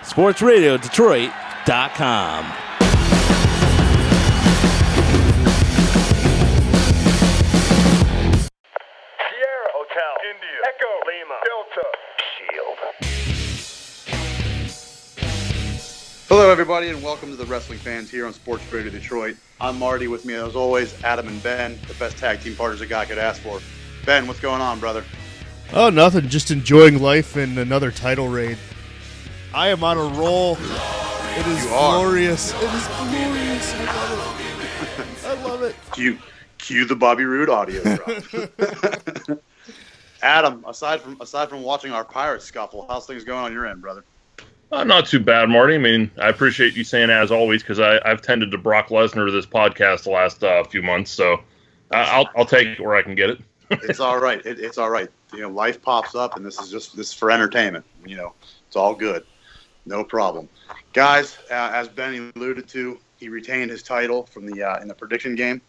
sportsradiodetroit.com. Sierra Hotel, India, Echo, Lima, Delta, Shield. Hello, everybody, and welcome to the Wrestling Fans here on Sports Radio Detroit. I'm Marty. With me, as always, Adam and Ben, the best tag team partners a guy could ask for. Ben, what's going on, brother? Oh, nothing. Just enjoying life in another title raid. I am on a roll. It is glorious. It is glorious. I love it. I love it. Cue the Bobby Roode audio drop. Adam, aside from watching our Pirates scuffle, how's things going on your end, brother? Not too bad, Marty. I mean, I appreciate you saying as always because I've tended to Brock Lesnar this podcast the last few months, so I'll take it where I can get it. It's all right. It's all right. You know, life pops up, and this is for entertainment. You know, it's all good. No problem, guys. As Ben alluded to, he retained his title from the in the prediction game,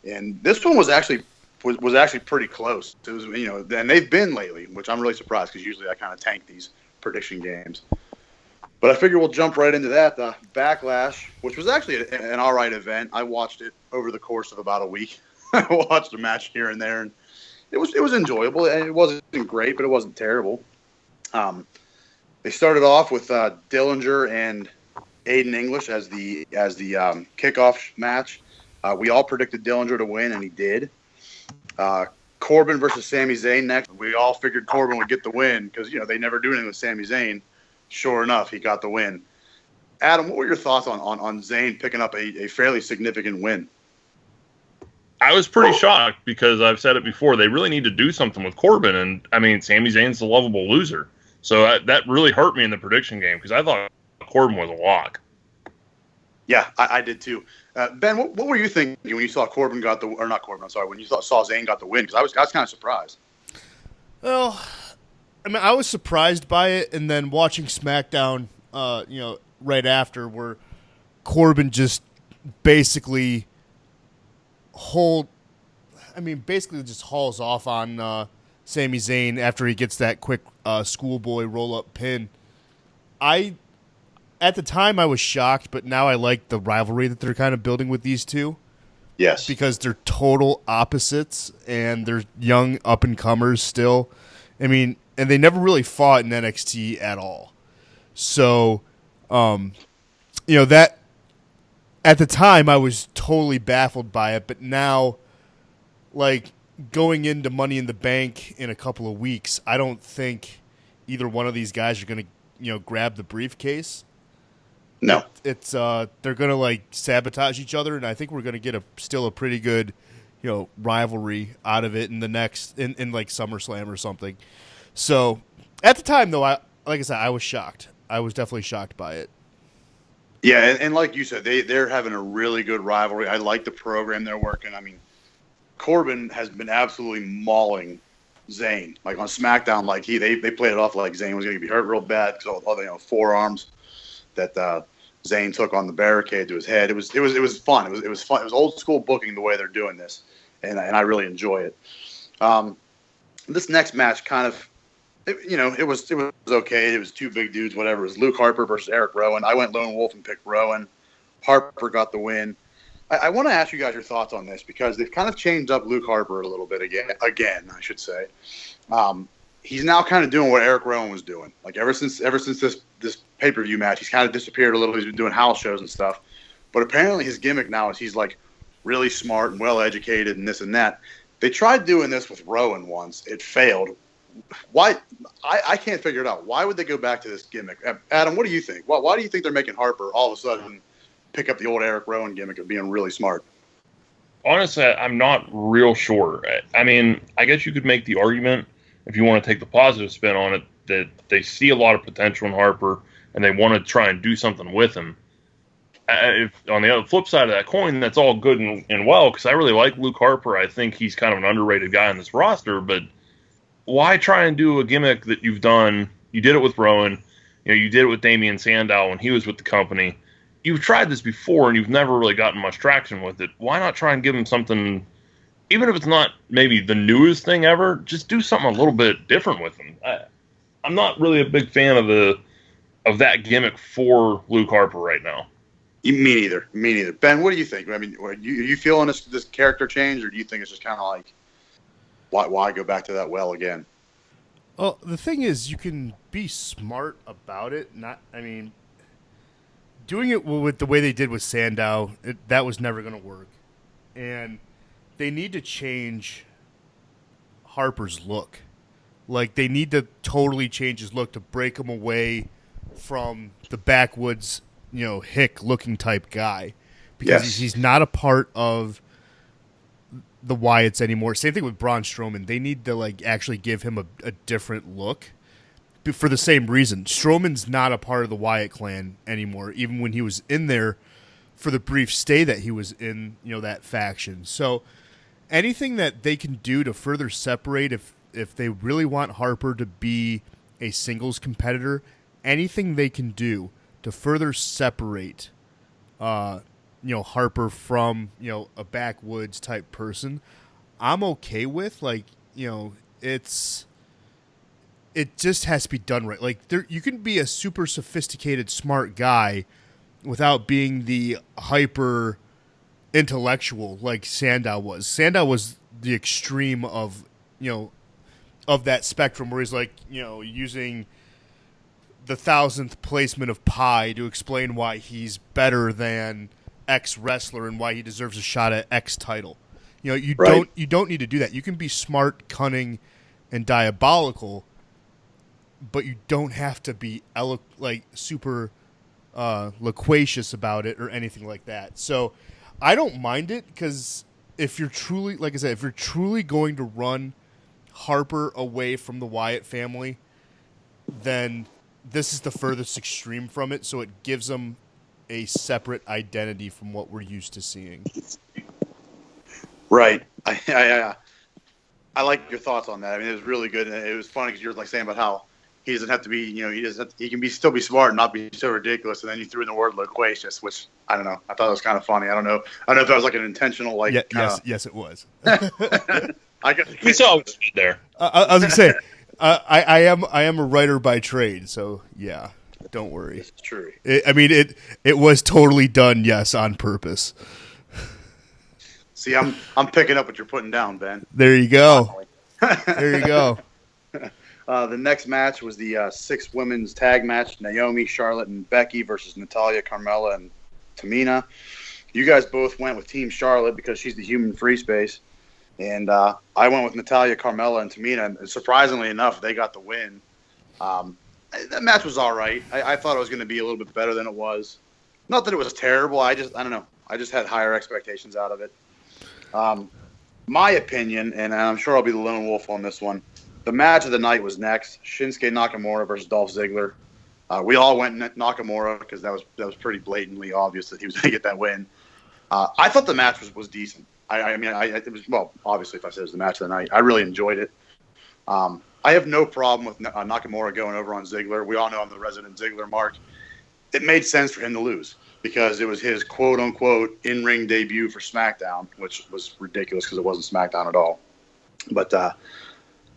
and this one was actually pretty close. It was, you know, and they've been lately, which I'm really surprised because usually I kind of tank these prediction games. But I figure we'll jump right into that. The Backlash, which was actually an all right event. I watched it over the course of about a week. I watched a match here and there, and it was enjoyable. And it wasn't great, but it wasn't terrible. They started off with Dillinger and Aiden English as the kickoff match. We all predicted Dillinger to win, and he did. Corbin versus Sami Zayn next. We all figured Corbin would get the win because, you know, they never do anything with Sami Zayn. Sure enough, he got the win. Adam, what were your thoughts on Zayn picking up a fairly significant win? I was pretty shocked because I've said it before. They really need to do something with Corbin. And, I mean, Sami Zayn's the lovable loser. So that really hurt me in the prediction game because I thought Corbin was a lock. Yeah, I did too. Ben, what were you thinking when you saw Corbin got the – or not Corbin, I'm sorry, when you saw Zayn got the win? Because I was kind of surprised. Well, I mean, I was surprised by it, and then watching SmackDown, you know, right after, where Corbin just basically just hauls off on Sami Zayn after he gets that quick schoolboy roll-up pin. At the time, I was shocked, but now I like the rivalry that they're kind of building with these two. Yes. Because they're total opposites, and they're young up-and-comers still. I mean, and they never really fought in NXT at all. So, you know, that at the time I was totally baffled by it, but now, like, going into Money in the Bank in a couple of weeks, I don't think either one of these guys are going to, you know, grab the briefcase. No. It's they're going to, like, sabotage each other, and I think we're going to get still a pretty good, you know, rivalry out of it in the next in like SummerSlam or something. So, at the time, though, like I said, I was shocked. I was definitely shocked by it. Yeah, and like you said, they're having a really good rivalry. I like the program they're working. I mean, Corbin has been absolutely mauling Zayn. Like on SmackDown, like they played it off like Zayn was going to be hurt real bad because all the, you know, forearms that Zayn took on the barricade to his head. It was fun. It was fun. It was old school booking the way they're doing this, and I really enjoy it. This next match kind of, it was okay. It was two big dudes, whatever. It was Luke Harper versus Eric Rowan. I went lone wolf and picked Rowan. Harper got the win. I want to ask you guys your thoughts on this because they've kind of changed up Luke Harper a little bit again, I should say. He's now kind of doing what Eric Rowan was doing. Like ever since this pay-per-view match, he's kind of disappeared a little. He's been doing house shows and stuff. But apparently his gimmick now is he's like really smart and well-educated and this and that. They tried doing this with Rowan once. It failed. Why? I can't figure it out. Why would they go back to this gimmick? Adam, what do you think? Why do you think they're making Harper all of a sudden pick up the old Eric Rowan gimmick of being really smart? Honestly, I'm not real sure. I mean, I guess you could make the argument, if you want to take the positive spin on it, that they see a lot of potential in Harper and they want to try and do something with him. If on the other flip side of that coin, that's all good and well, because I really like Luke Harper. I think he's kind of an underrated guy on this roster, but why try and do a gimmick that you've done? You did it with Rowan. You did it with Damian Sandow when he was with the company. You've tried this before, and you've never really gotten much traction with it. Why not try and give him something, even if it's not maybe the newest thing ever, just do something a little bit different with him. I'm not really a big fan of of that gimmick for Luke Harper right now. Me neither. Me neither. Ben, what do you think? I mean, are you feeling this character change, or do you think it's just kind of like, why go back to that well again? Well, the thing is, you can be smart about it. Doing it with the way they did with Sandow, that was never going to work. And they need to change Harper's look. Like, they need to totally change his look to break him away from the backwoods, hick-looking type guy. Because he's not a part of the Wyatts anymore. Same thing with Braun Strowman. They need to, actually give him a different look. For the same reason. Strowman's not a part of the Wyatt clan anymore, even when he was in there for the brief stay that he was in, that faction. So anything that they can do to further separate, if they really want Harper to be a singles competitor, anything they can do to further separate Harper from, a backwoods type person, I'm okay with. It just has to be done right. You can be a super sophisticated, smart guy without being the hyper intellectual like Sandow was. Sandow was the extreme of that spectrum, where he's using the 1,000th placement of pi to explain why he's better than X wrestler and why he deserves a shot at X title. You don't need to do that. You can be smart, cunning, and diabolical, but you don't have to be super loquacious about it or anything like that. So I don't mind it, because if you're truly, like I said, if you're truly going to run Harper away from the Wyatt family, then this is the furthest extreme from it, so it gives them a separate identity from what we're used to seeing. Right. I like your thoughts on that. I mean, it was really good. And it was funny because you were saying about how he doesn't have to be, he can still be smart and not be so ridiculous. And then you threw in the word loquacious, which I don't know. I thought it was kind of funny. I don't know if that was an intentional yes, it was. We saw what you did there. I was gonna say, I am a writer by trade, so yeah, don't worry. It's true. It was totally done, yes, on purpose. See, I'm picking up what you're putting down, Ben. There you go. There you go. The next match was the 6 women's tag match: Naomi, Charlotte, and Becky versus Natalya, Carmella, and Tamina. You guys both went with Team Charlotte because she's the human free space, and I went with Natalya, Carmella, and Tamina. And surprisingly enough, they got the win. That match was all right. I thought it was going to be a little bit better than it was. Not that it was terrible. I don't know. I just had higher expectations out of it. My opinion, and I'm sure I'll be the lone wolf on this one, the match of the night was next: Shinsuke Nakamura versus Dolph Ziggler. We all went Nakamura because that was pretty blatantly obvious that he was going to get that win. I thought the match was decent. It was, well, obviously, if I said it was the match of the night, I really enjoyed it. I have no problem with Nakamura going over on Ziggler. We all know I'm the resident Ziggler mark. It made sense for him to lose because it was his quote-unquote in-ring debut for SmackDown, which was ridiculous because it wasn't SmackDown at all. But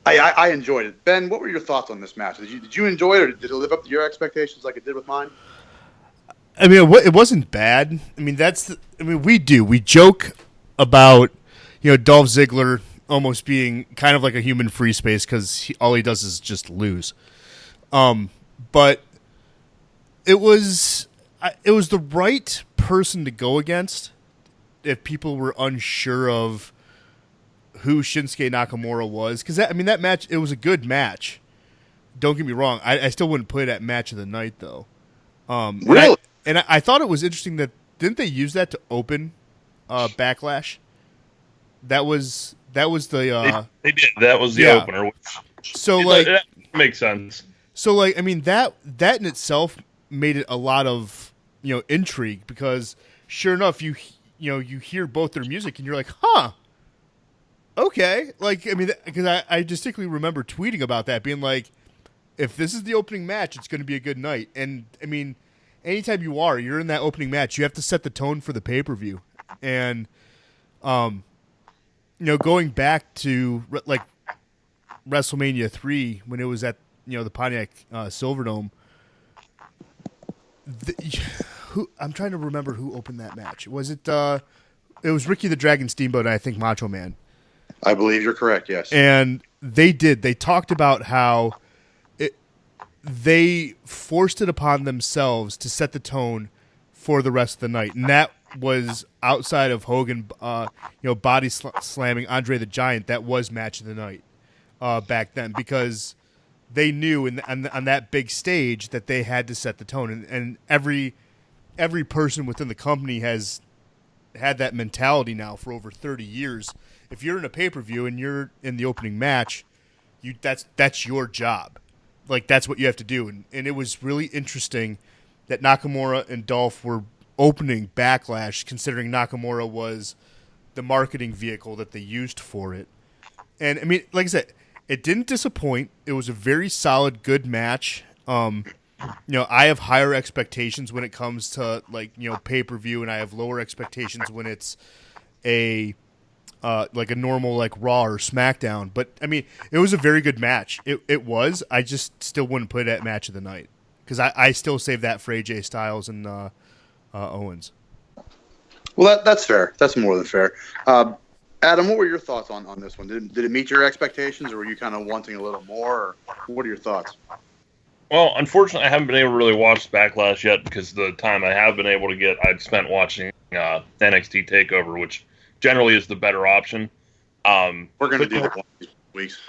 I enjoyed it. Ben, what were your thoughts on this match? Did you enjoy it, or did it live up to your expectations like it did with mine? It wasn't bad. We joke about, Dolph Ziggler almost being kind of like a human free space because all he does is just lose. But it was the right person to go against if people were unsure of who Shinsuke Nakamura was, because that match, it was a good match. Don't get me wrong. I still wouldn't put it at match of the night though. Really? And I thought it was interesting that didn't they use that to open Backlash? That was the they did. That was the opener. So that makes sense. So that in itself made it a lot of intrigue, because sure enough you hear both their music and you're like, huh. Okay, because I distinctly remember tweeting about that, being like, if this is the opening match, it's going to be a good night. And anytime you're in that opening match, you have to set the tone for the pay-per-view. And going back to WrestleMania 3 when it was at the Pontiac Silverdome, I'm trying to remember who opened that match. Was it? It was Ricky the Dragon Steamboat and I think Macho Man. I believe you're correct. Yes. And they talked about how they forced it upon themselves to set the tone for the rest of the night, and that was outside of Hogan, body slamming Andre the Giant. That was match of the night back then, because they knew on that big stage that they had to set the tone, and every person within the company has had that mentality now for over 30 years. If you're in a pay-per-view and you're in the opening match, that's your job. Like, that's what you have to do. And it was really interesting that Nakamura and Dolph were opening Backlash, considering Nakamura was the marketing vehicle that they used for it. And, I mean, like I said, it didn't disappoint. It was a very solid, good match. I have higher expectations when it comes to, pay-per-view, and I have lower expectations when it's a normal Raw or SmackDown. But I mean, it was a very good match. It was. I just still wouldn't put it at match of the night, because I still save that for AJ Styles and Owens. Well, that's fair. That's more than fair. Adam, what were your thoughts on this one? Did it meet your expectations, or were you kind of wanting a little more? Or what are your thoughts? Well, unfortunately, I haven't been able to really watch Backlash yet, because the time I have been able to get, I've spent watching NXT TakeOver, which generally is the better option. We're going to do that one of these weeks.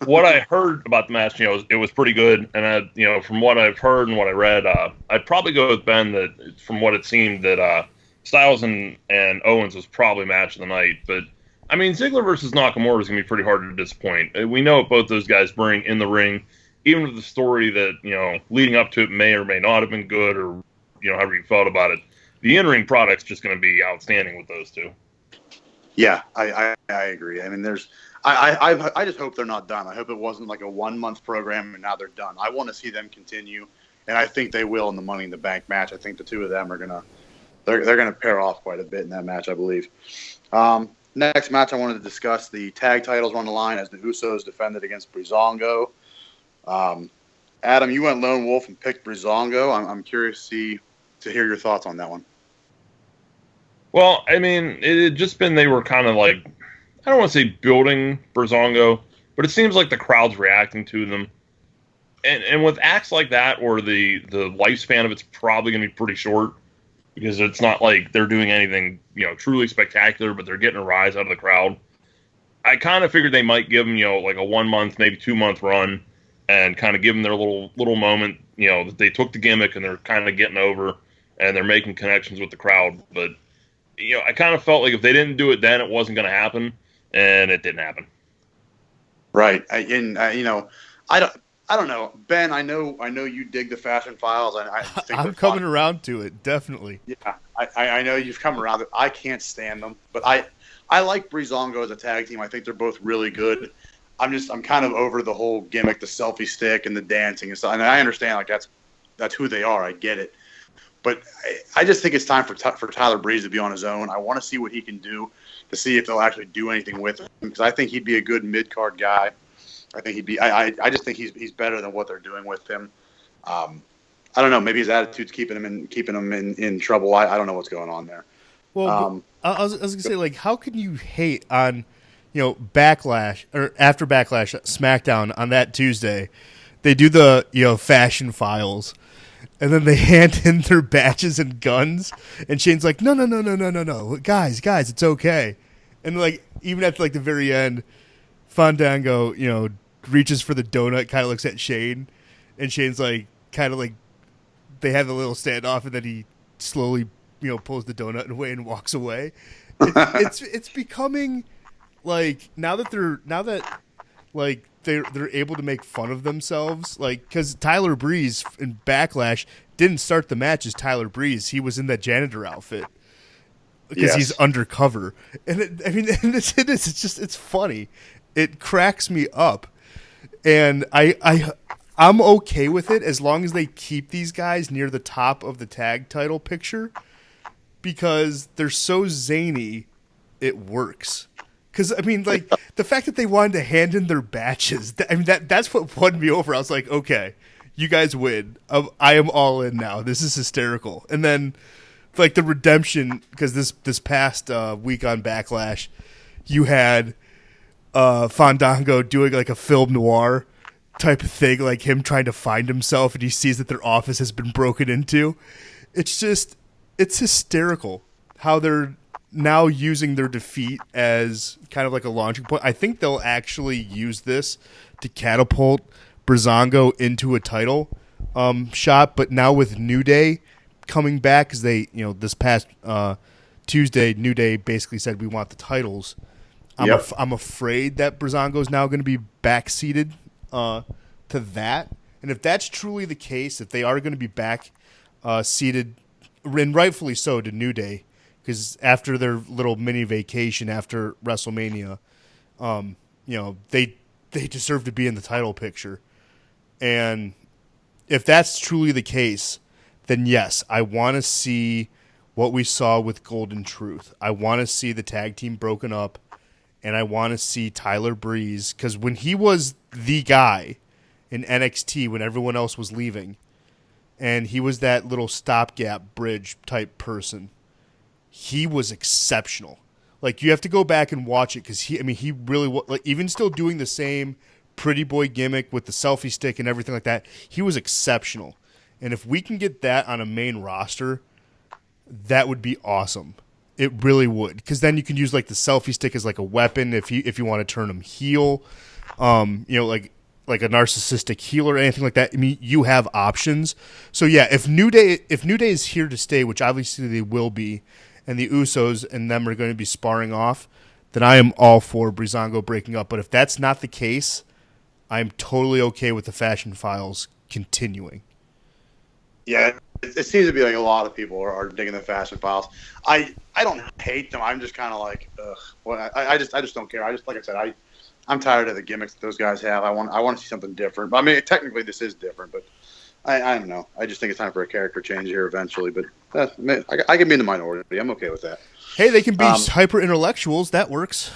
What I heard about the match, it was pretty good. And, from what I've heard and what I read, I'd probably go with Ben that, from what it seemed, that Styles and Owens was probably match of the night. But, I mean, Ziggler versus Nakamura is going to be pretty hard to disappoint. We know what both those guys bring in the ring, even with the story that, leading up to it may or may not have been good, or, however you felt about it. The in-ring product's just going to be outstanding with those two. Yeah, I agree. I mean, I just hope they're not done. I hope it wasn't like a 1 month program and now they're done. I want to see them continue, and I think they will in the Money in the Bank match. I think the two of them are they're gonna pair off quite a bit in that match, I believe. Next match I wanted to discuss, the tag titles on the line as the Usos defended against Breezango. Adam, you went lone wolf and picked Breezango. I'm curious to hear your thoughts on that one. Well, I mean, it had just been, they were kind of like, I don't want to say building Breezango, but it seems like the crowd's reacting to them. And with acts like that, or the lifespan of it's probably going to be pretty short, because it's not like they're doing anything, truly spectacular, but they're getting a rise out of the crowd. I kind of figured they might give them, like a 1 month, maybe 2 month run, and kind of give them their little moment, that they took the gimmick and they're kind of getting over and they're making connections with the crowd. But I kind of felt like if they didn't do it then, it wasn't going to happen, and it didn't happen. Right. I don't know, Ben. I know you dig the Fashion Files. I think I'm coming around to it, definitely. Yeah, I know you've come around. I can't stand them, but I like Breezango as a tag team. I think they're both really good. I'm kind of over the whole gimmick, the selfie stick and the dancing and stuff. And I understand, that's who they are. I get it. But I just think it's time for Tyler Breeze to be on his own. I want to see what he can do, to see if they'll actually do anything with him, because I think he'd be a good mid-card guy. I think he'd be. I just think he's better than what they're doing with him. I don't know. Maybe his attitude's keeping him in trouble. I don't know what's going on there. Well, I was gonna say, how can you hate on Backlash, or after Backlash SmackDown on that Tuesday? They do the Fashion Files. And then they hand in their badges and guns, and Shane's like, no, guys, it's okay. And even at the very end, Fandango, reaches for the donut, kind of looks at Shane, and Shane's they have a little standoff, and then he slowly, pulls the donut away and walks away. It's becoming now that they're able to make fun of themselves, because Tyler Breeze in Backlash didn't start the match as Tyler Breeze. He was in that janitor outfit because he's undercover, and it's funny. It cracks me up, and I'm okay with it as long as they keep these guys near the top of the tag title picture, because they're so zany, it works. Because, the fact that they wanted to hand in their badges, that's what won me over. I was like, okay, You guys win. I am all in now. This is hysterical. And then, like, the redemption, because this past week on Backlash, you had Fandango doing, like, a film noir type of thing, like him trying to find himself, and he sees that their office has been broken into. It's hysterical how they're now using their defeat as kind of like a launching point. I think they'll actually use this to catapult Breezango into a title shot. But now with New Day coming back, because they, this past Tuesday, New Day basically said we want the titles. I'm afraid that Breezango is now going to be backseated to that. And if that's truly the case, if they are going to be back seated, and rightfully so, to New Day, because after their little mini vacation after WrestleMania, they deserve to be in the title picture. And if that's truly the case, then yes, I want to see what we saw with Golden Truth. I want to see the tag team broken up, and I want to see Tyler Breeze, because when he was the guy in NXT when everyone else was leaving, and he was that little stopgap bridge type person, he was exceptional. Like, you have to go back and watch it, because he really was, like, even still doing the same pretty boy gimmick with the selfie stick and everything like that, he was exceptional. And if we can get that on a main roster, that would be awesome. It really would, because then you can use, like, the selfie stick as like a weapon if you want to turn him heel, like a narcissistic heel or anything like that. I mean, you have options. So yeah, if New Day is here to stay, which obviously they will be, and the Usos and them are going to be sparring off, then I am all for Breezango breaking up. But if that's not the case, I'm totally okay with the Fashion Files continuing. Yeah, it seems to be like a lot of people are digging the Fashion Files. I don't hate them. I'm just kind of like, ugh. Well, I just don't care. Like I said, I'm tired of the gimmicks that those guys have. I want to see something different. But I mean, technically this is different, but I don't know. I just think it's time for a character change here eventually. But I can be in the minority. I'm okay with that. Hey, they can be hyper intellectuals. That works.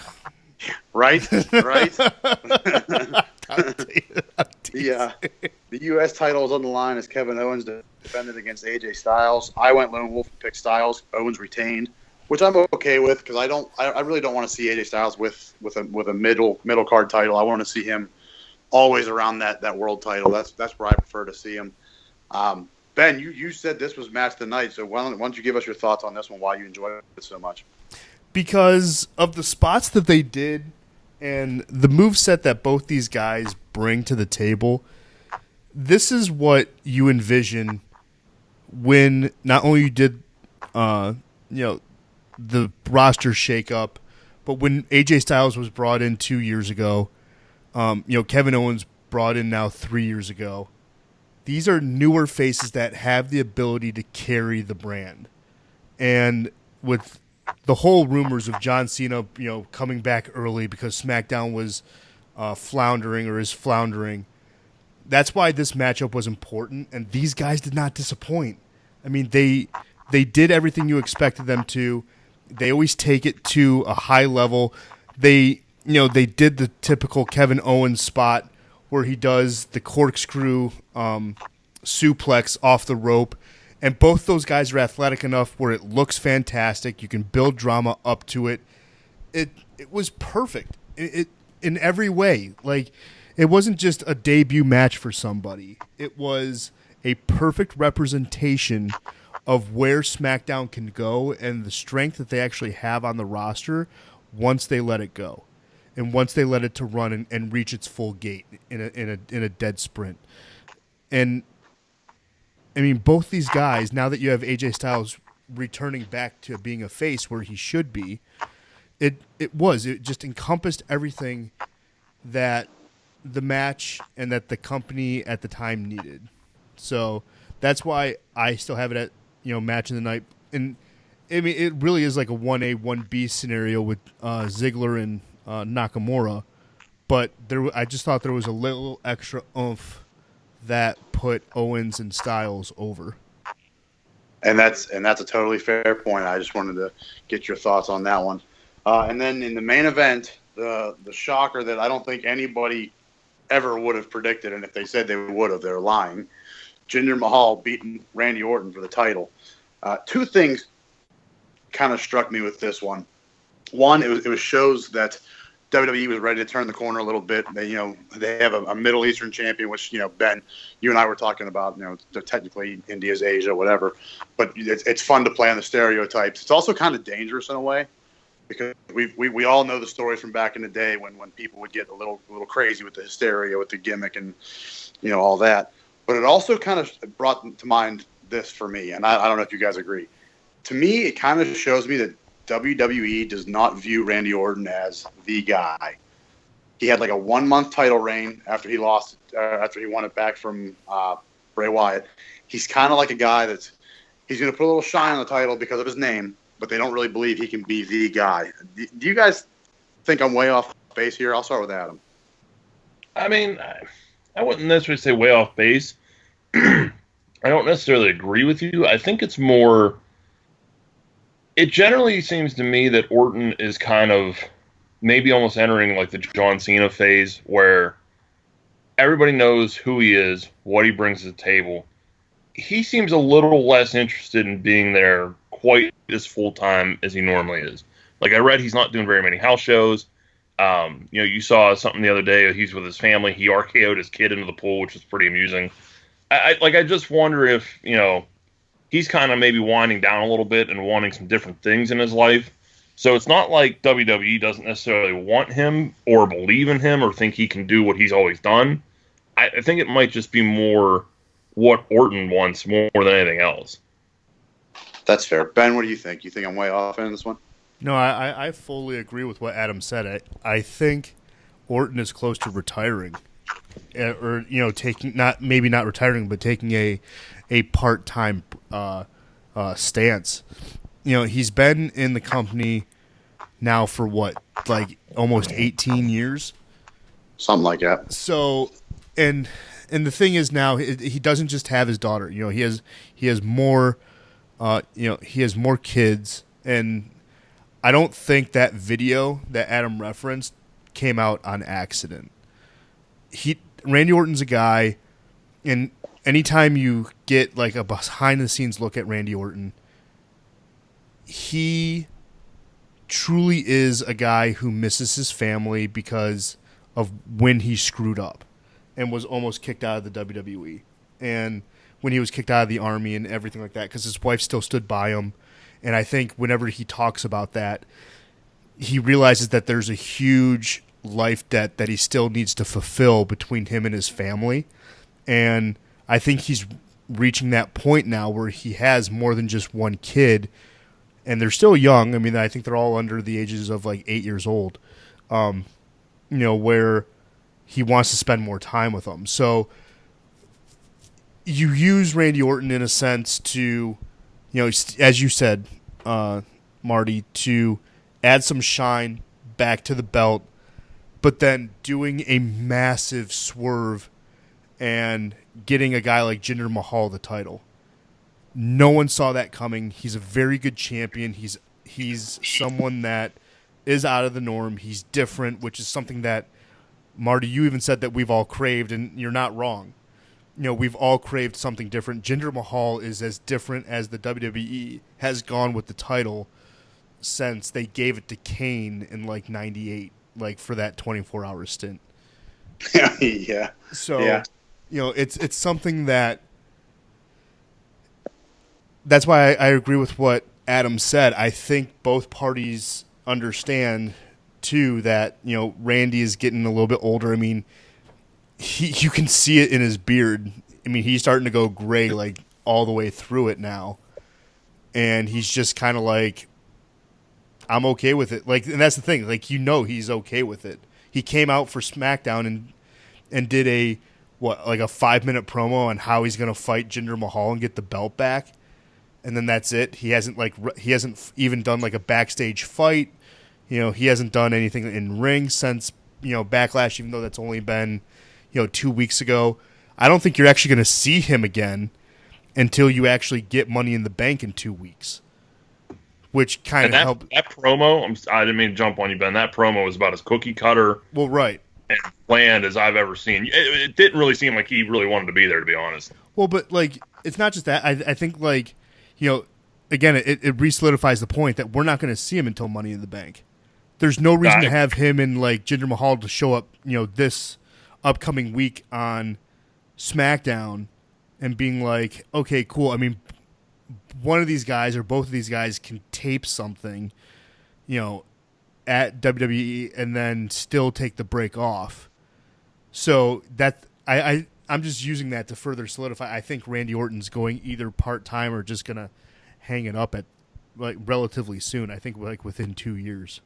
Right. The U.S. title is on the line as Kevin Owens defended against AJ Styles. I went lone wolf and picked Styles. Owens retained, which I'm okay with, because I really don't want to see AJ Styles with a middle card title. I want to see him always around that world title. That's where I prefer to see him. Ben, you said this was match of the night, so why don't you give us your thoughts on this one? Why you enjoyed it so much? Because of the spots that they did and the moveset that both these guys bring to the table. This is what you envision when not only you did the roster shakeup, but when AJ Styles was brought in 2 years ago, Kevin Owens brought in now 3 years ago. These are newer faces that have the ability to carry the brand. And with the whole rumors of John Cena, coming back early because SmackDown was floundering or is floundering, that's why this matchup was important. And these guys did not disappoint. I mean, they did everything you expected them to. They always take it to a high level. They did the typical Kevin Owens spot where he does the corkscrew suplex off the rope. And both those guys are athletic enough where it looks fantastic. You can build drama up to it. It was perfect. It in every way. Like, it wasn't just a debut match for somebody. It was a perfect representation of where SmackDown can go and the strength that they actually have on the roster once they let it go. And once they let it to run and reach its full gait in a dead sprint. And I mean, both these guys, now that you have AJ Styles returning back to being a face where he should be, it just encompassed everything that the match and that the company at the time needed. So that's why I still have it at, match of the night. And I mean, it really is like a 1A, 1B scenario with Ziggler and Nakamura. But I just thought there was a little extra oomph that put Owens and Styles over. And that's a totally fair point. I just wanted to get your thoughts on that one. And then in the main event, the shocker that I don't think anybody ever would have predicted, and if they said they would have, they're lying. Jinder Mahal beating Randy Orton for the title. Two things kind of struck me with this one. One, it was shows that WWE was ready to turn the corner a little bit. They have a Middle Eastern champion, which Ben, you and I were talking about. Technically India's Asia, whatever, but it's fun to play on the stereotypes. It's also kind of dangerous in a way because we all know the stories from back in the day when people would get a little crazy with the hysteria, with the gimmick, and all that. But it also kind of brought to mind this for me, and I don't know if you guys agree. To me, it kind of shows me that WWE does not view Randy Orton as the guy. He had like a 1-month title reign after he lost, after he won it back from Bray Wyatt. He's kind of like a guy he's going to put a little shine on the title because of his name, but they don't really believe he can be the guy. Do you guys think I'm way off base here? I'll start with Adam. I mean, I wouldn't necessarily say way off base. I don't necessarily agree with you. I think it's more. It generally seems to me that Orton is kind of maybe almost entering like the John Cena phase where everybody knows who he is, what he brings to the table. He seems a little less interested in being there quite as full-time as he normally is. Like I read he's not doing very many house shows. You saw something the other day. He's with his family. He RKO'd his kid into the pool, which was pretty amusing. I just wonder if, he's kind of maybe winding down a little bit and wanting some different things in his life. So it's not like WWE doesn't necessarily want him or believe in him or think he can do what he's always done. I think it might just be more what Orton wants more than anything else. That's fair. Ben, what do you think? You think I'm way off in this one? No, I fully agree with what Adam said. I think Orton is close to retiring, or taking not retiring, but taking a part-time stance. He's been in the company now for what, like almost 18 years, something like that. So, and the thing is now he doesn't just have his daughter. He has more. He has more kids, and I don't think that video that Adam referenced came out on accident. Randy Orton's a guy, and anytime you get like a behind-the-scenes look at Randy Orton, he truly is a guy who misses his family because of when he screwed up and was almost kicked out of the WWE. And when he was kicked out of the Army and everything like that, because his wife still stood by him. And I think whenever he talks about that, he realizes that there's a huge life debt that he still needs to fulfill between him and his family. And I think he's reaching that point now where he has more than just one kid, and they're still young. I mean, I think they're all under the ages of like 8 years old, where he wants to spend more time with them. So you use Randy Orton in a sense to, as you said, Marty, to add some shine back to the belt, but then doing a massive swerve and getting a guy like Jinder Mahal the title. No one saw that coming. He's a very good champion. He's someone that is out of the norm. He's different, which is something that, Marty, you even said that we've all craved, and you're not wrong. We've all craved something different. Jinder Mahal is as different as the WWE has gone with the title since they gave it to Kane in like 98, like for that 24-hour stint. Yeah. So, yeah. It's something that's why I agree with what Adam said. I think both parties understand too that, Randy is getting a little bit older. I mean, you can see it in his beard. I mean, he's starting to go gray like all the way through it now. And he's just kind of like, I'm okay with it. Like, and that's the thing. Like, he's okay with it. He came out for SmackDown and did a 5-minute promo on how he's going to fight Jinder Mahal and get the belt back. And then that's it. He hasn't even done like a backstage fight. He hasn't done anything in ring since, Backlash, even though that's only been 2 weeks ago. I don't think you're actually going to see him again until you actually get Money in the Bank in 2 weeks, which kind of helped. That promo, I didn't mean to jump on you, Ben. That promo was about as cookie cutter. Well, right. and bland as I've ever seen. It didn't really seem like he really wanted to be there, to be honest. Well, but like, it's not just that. I think like, again, it re-solidifies the point that we're not going to see him until Money in the Bank. There's no reason to have him and like Jinder Mahal to show up, this upcoming week on SmackDown and being like, okay, cool. I mean, one of these guys or both of these guys can tape something, at WWE and then still take the break off. So that I'm just using that to further solidify. I think Randy Orton's going either part-time or just going to hang it up at like relatively soon. I think like within 2 years.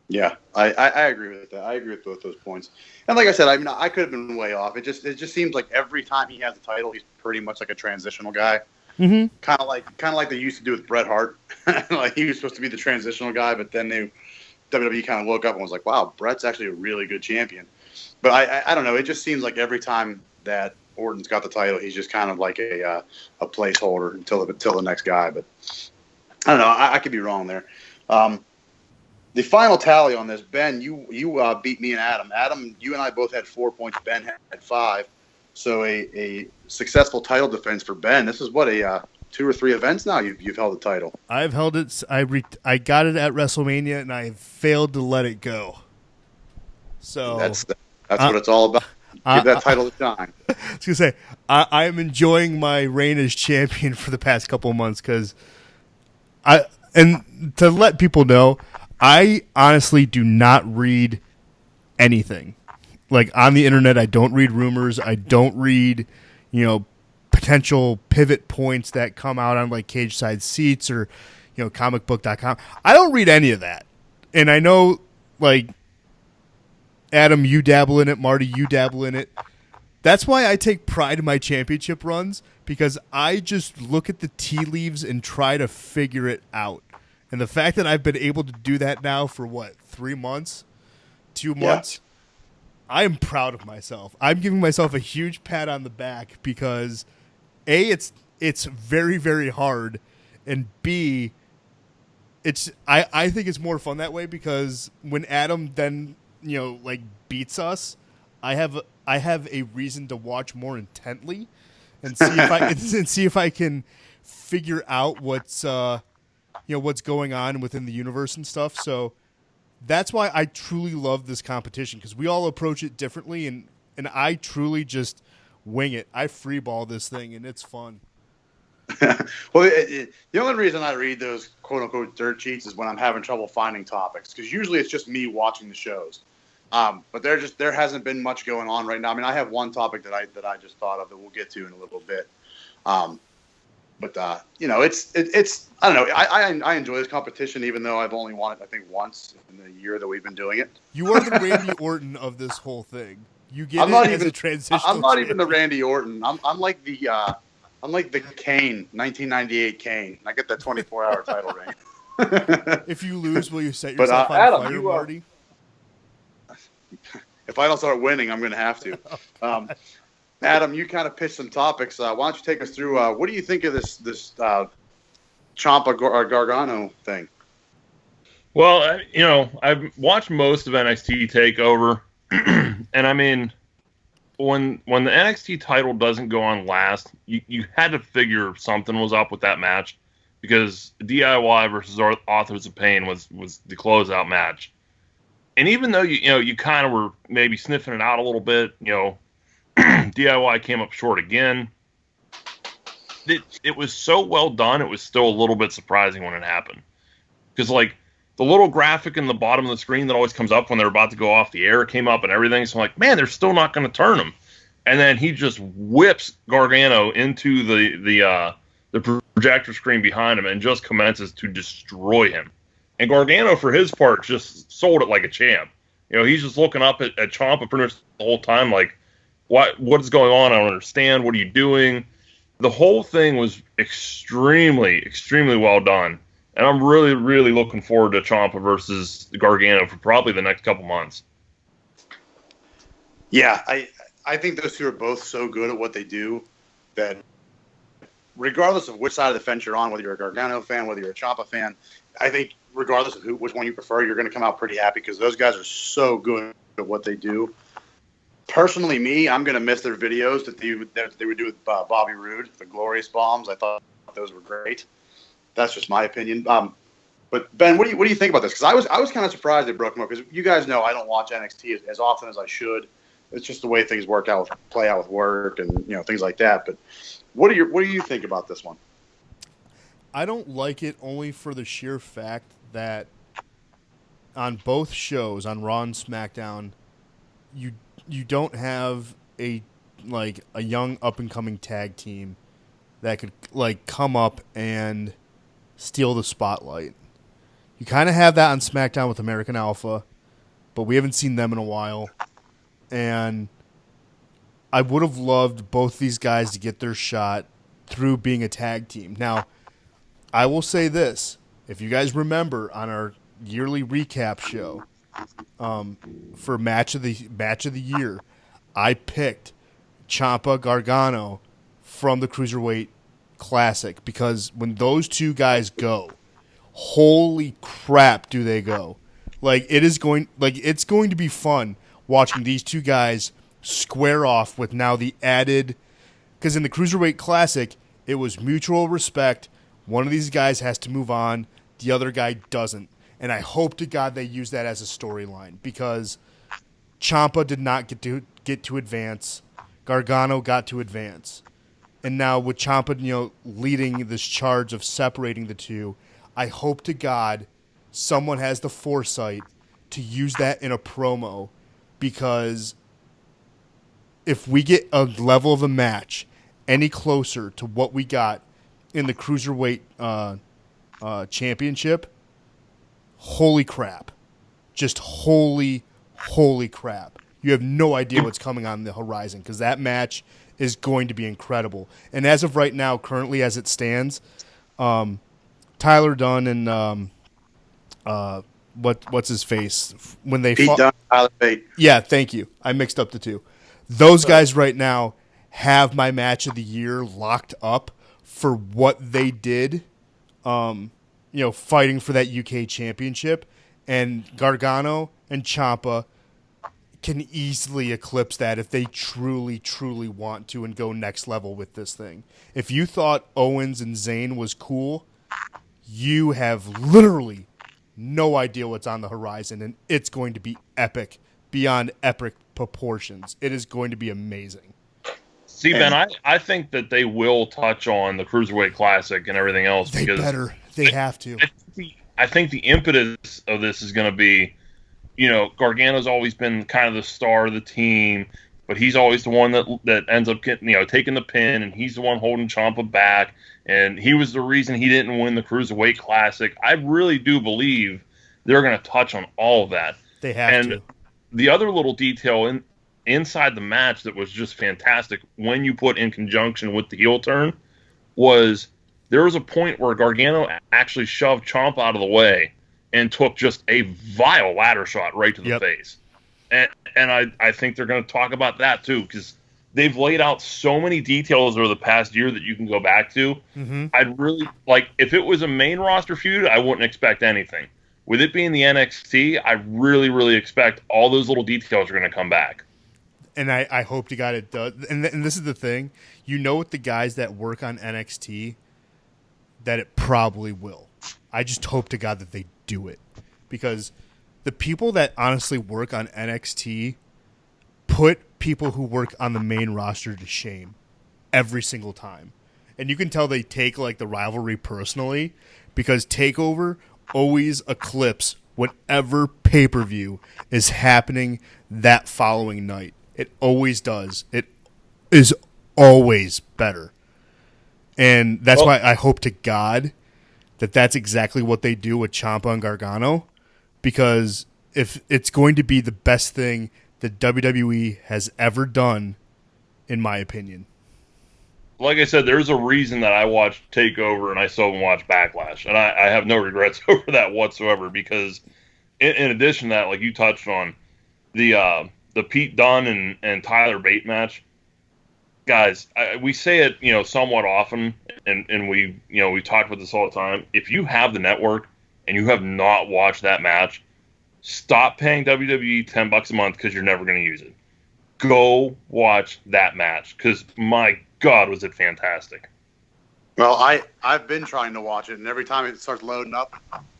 Yeah, I agree with that. I agree with both those points. And like I said, I mean, I could have been way off. It just seems like every time he has a title, he's pretty much like a transitional guy. Mm-hmm. Kind of like they used to do with Bret Hart. Like he was supposed to be the transitional guy, but then WWE kind of woke up and was like, "Wow, Bret's actually a really good champion." But I don't know. It just seems like every time that Orton's got the title, he's just kind of like a placeholder until the next guy. But I don't know. I could be wrong there. The final tally on this, Ben, you beat me and Adam. Adam, you and I both had 4 points. Ben had 5. So a successful title defense for Ben. This is what, 2 or 3 events now you've held the title. I've held it. I got it at WrestleMania, and I failed to let it go. So that's what it's all about. Give that title a shine. I was gonna say I am enjoying my reign as champion for the past couple of months because and to let people know, I honestly do not read anything. Like on the internet, I don't read rumors. I don't read, potential pivot points that come out on like Cage Side Seats or, comicbook.com. I don't read any of that. And I know, like, Adam, you dabble in it. Marty, you dabble in it. That's why I take pride in my championship runs, because I just look at the tea leaves and try to figure it out. And the fact that I've been able to do that now for, 3 months? 2 months? I am proud of myself. I'm giving myself a huge pat on the back because, A, it's very, very hard, and B, I think it's more fun that way because when Adam then, beats us, I have a reason to watch more intently and see if I can figure out what's going on within the universe and stuff. So that's why I truly love this competition, because we all approach it differently, and I truly just wing it. I freeball this thing, and it's fun. Well, the only reason I read those quote-unquote dirt sheets is when I'm having trouble finding topics, because usually it's just me watching the shows. But there hasn't been much going on right now. I mean, I have one topic that I just thought of that we'll get to in a little bit. But it's I don't know. I enjoy this competition, even though I've only won it, I think, once in the year that we've been doing it. You are the Randy Orton of this whole thing. You get as a transitional. I'm not even the Randy Orton. I'm like the Kane, 1998 Kane. I get that 24-hour title reign. If you lose, will you set yourself on Adam, fire, Marty? If I don't start winning, I'm going to have to. Adam, you kind of pitched some topics. Why don't you take us through? What do you think of this Ciampa Gargano thing? Well, I've watched most of NXT TakeOver, and I mean, when the NXT title doesn't go on last, you had to figure something was up with that match, because DIY versus Authors of Pain was the closeout match, and even though you kind of were maybe sniffing it out a little bit, DIY came up short again. It was so well done, it was still a little bit surprising when it happened. Because, like, the little graphic in the bottom of the screen that always comes up when they're about to go off the air came up and everything. So I'm like, man, they're still not going to turn him. And then he just whips Gargano into the projector screen behind him and just commences to destroy him. And Gargano, for his part, just sold it like a champ. He's just looking up at Ciampa pretty much the whole time, like, what is going on? I don't understand. What are you doing? The whole thing was extremely, extremely well done. And I'm really, really looking forward to Ciampa versus Gargano for probably the next couple months. Yeah, I think those two are both so good at what they do that regardless of which side of the fence you're on, whether you're a Gargano fan, whether you're a Ciampa fan, I think regardless of which one you prefer, you're going to come out pretty happy because those guys are so good at what they do. Personally, I'm going to miss their videos that they would do with Bobby Roode, the Glorious Bombs. I thought those were great. That's just my opinion. But Ben, what do you think about this? Because I was kind of surprised they broke them up, because you guys know I don't watch NXT as often as I should. It's just the way things play out with work and things like that. But what do you think about this one? I don't like it only for the sheer fact that on both shows, on Raw and SmackDown, you don't have a young up and coming tag team that could come up and steal the spotlight. You kind of have that on SmackDown with American Alpha, but we haven't seen them in a while. And I would have loved both these guys to get their shot through being a tag team. Now, I will say this. If you guys remember on our yearly recap show for match of the year, I picked Ciampa Gargano from the Cruiserweight Classic, because when those two guys go, holy crap do they go. It's going to be fun watching these two guys square off with now the added, because in the Cruiserweight Classic, it was mutual respect. One of these guys has to move on, the other guy doesn't. And I hope to God they use that as a storyline, because Ciampa did not get to advance. Gargano got to advance. And now with Ciampa, leading this charge of separating the two, I hope to God someone has the foresight to use that in a promo, because if we get a level of a match any closer to what we got in the Cruiserweight Championship, holy crap. Just holy crap. You have no idea what's coming on the horizon, because that match is going to be incredible. And as of right now, currently as it stands, Tyler Dunn and what's his face when they Pete Dunne, Tyler Bate. Yeah, thank you. I mixed up the two. Those guys right now have my match of the year locked up for what they did, fighting for that UK championship. And Gargano and Ciampa can easily eclipse that if they truly, truly want to and go next level with this thing. If you thought Owens and Zayn was cool, you have literally no idea what's on the horizon, and it's going to be epic, beyond epic proportions. It is going to be amazing. See, Ben, I think that they will touch on the Cruiserweight Classic and everything else. They better. They have to. I think the impetus of this is going to be, Gargano's always been kind of the star of the team, but he's always the one that ends up getting, taking the pin, and he's the one holding Ciampa back, and he was the reason he didn't win the Cruiserweight Classic. I really do believe they're going to touch on all of that. They have to. The other little detail inside the match that was just fantastic, when you put in conjunction with the heel turn, was there was a point where Gargano actually shoved Ciampa out of the way and took just a vile ladder shot right to the face. And I think they're going to talk about that too, because they've laid out so many details over the past year that you can go back to. Mm-hmm. I'd really if it was a main roster feud, I wouldn't expect anything. With it being the NXT, I really, really expect all those little details are going to come back. And I hope to God it does. And this is the thing. With the guys that work on NXT, that it probably will. I just hope to God that they do it. Because the people that honestly work on NXT put people who work on the main roster to shame every single time. And you can tell they take the rivalry personally, because TakeOver always eclipse whatever pay-per-view is happening that following night. It always does. It is always better. And that's why I hope to God that that's exactly what they do with Ciampa and Gargano, because if it's going to be the best thing that WWE has ever done, in my opinion. Like I said, there's a reason that I watched TakeOver and I still haven't watched Backlash, and I have no regrets over that whatsoever, because in addition to that, like you touched on, the Pete Dunne and Tyler Bate match, guys, we say it somewhat often, and we talk about this all the time. If you have the network and you have not watched that match, stop paying WWE $10 a month because you're never going to use it. Go watch that match because my God, was it fantastic. Well, I've been trying to watch it, and every time it starts loading up,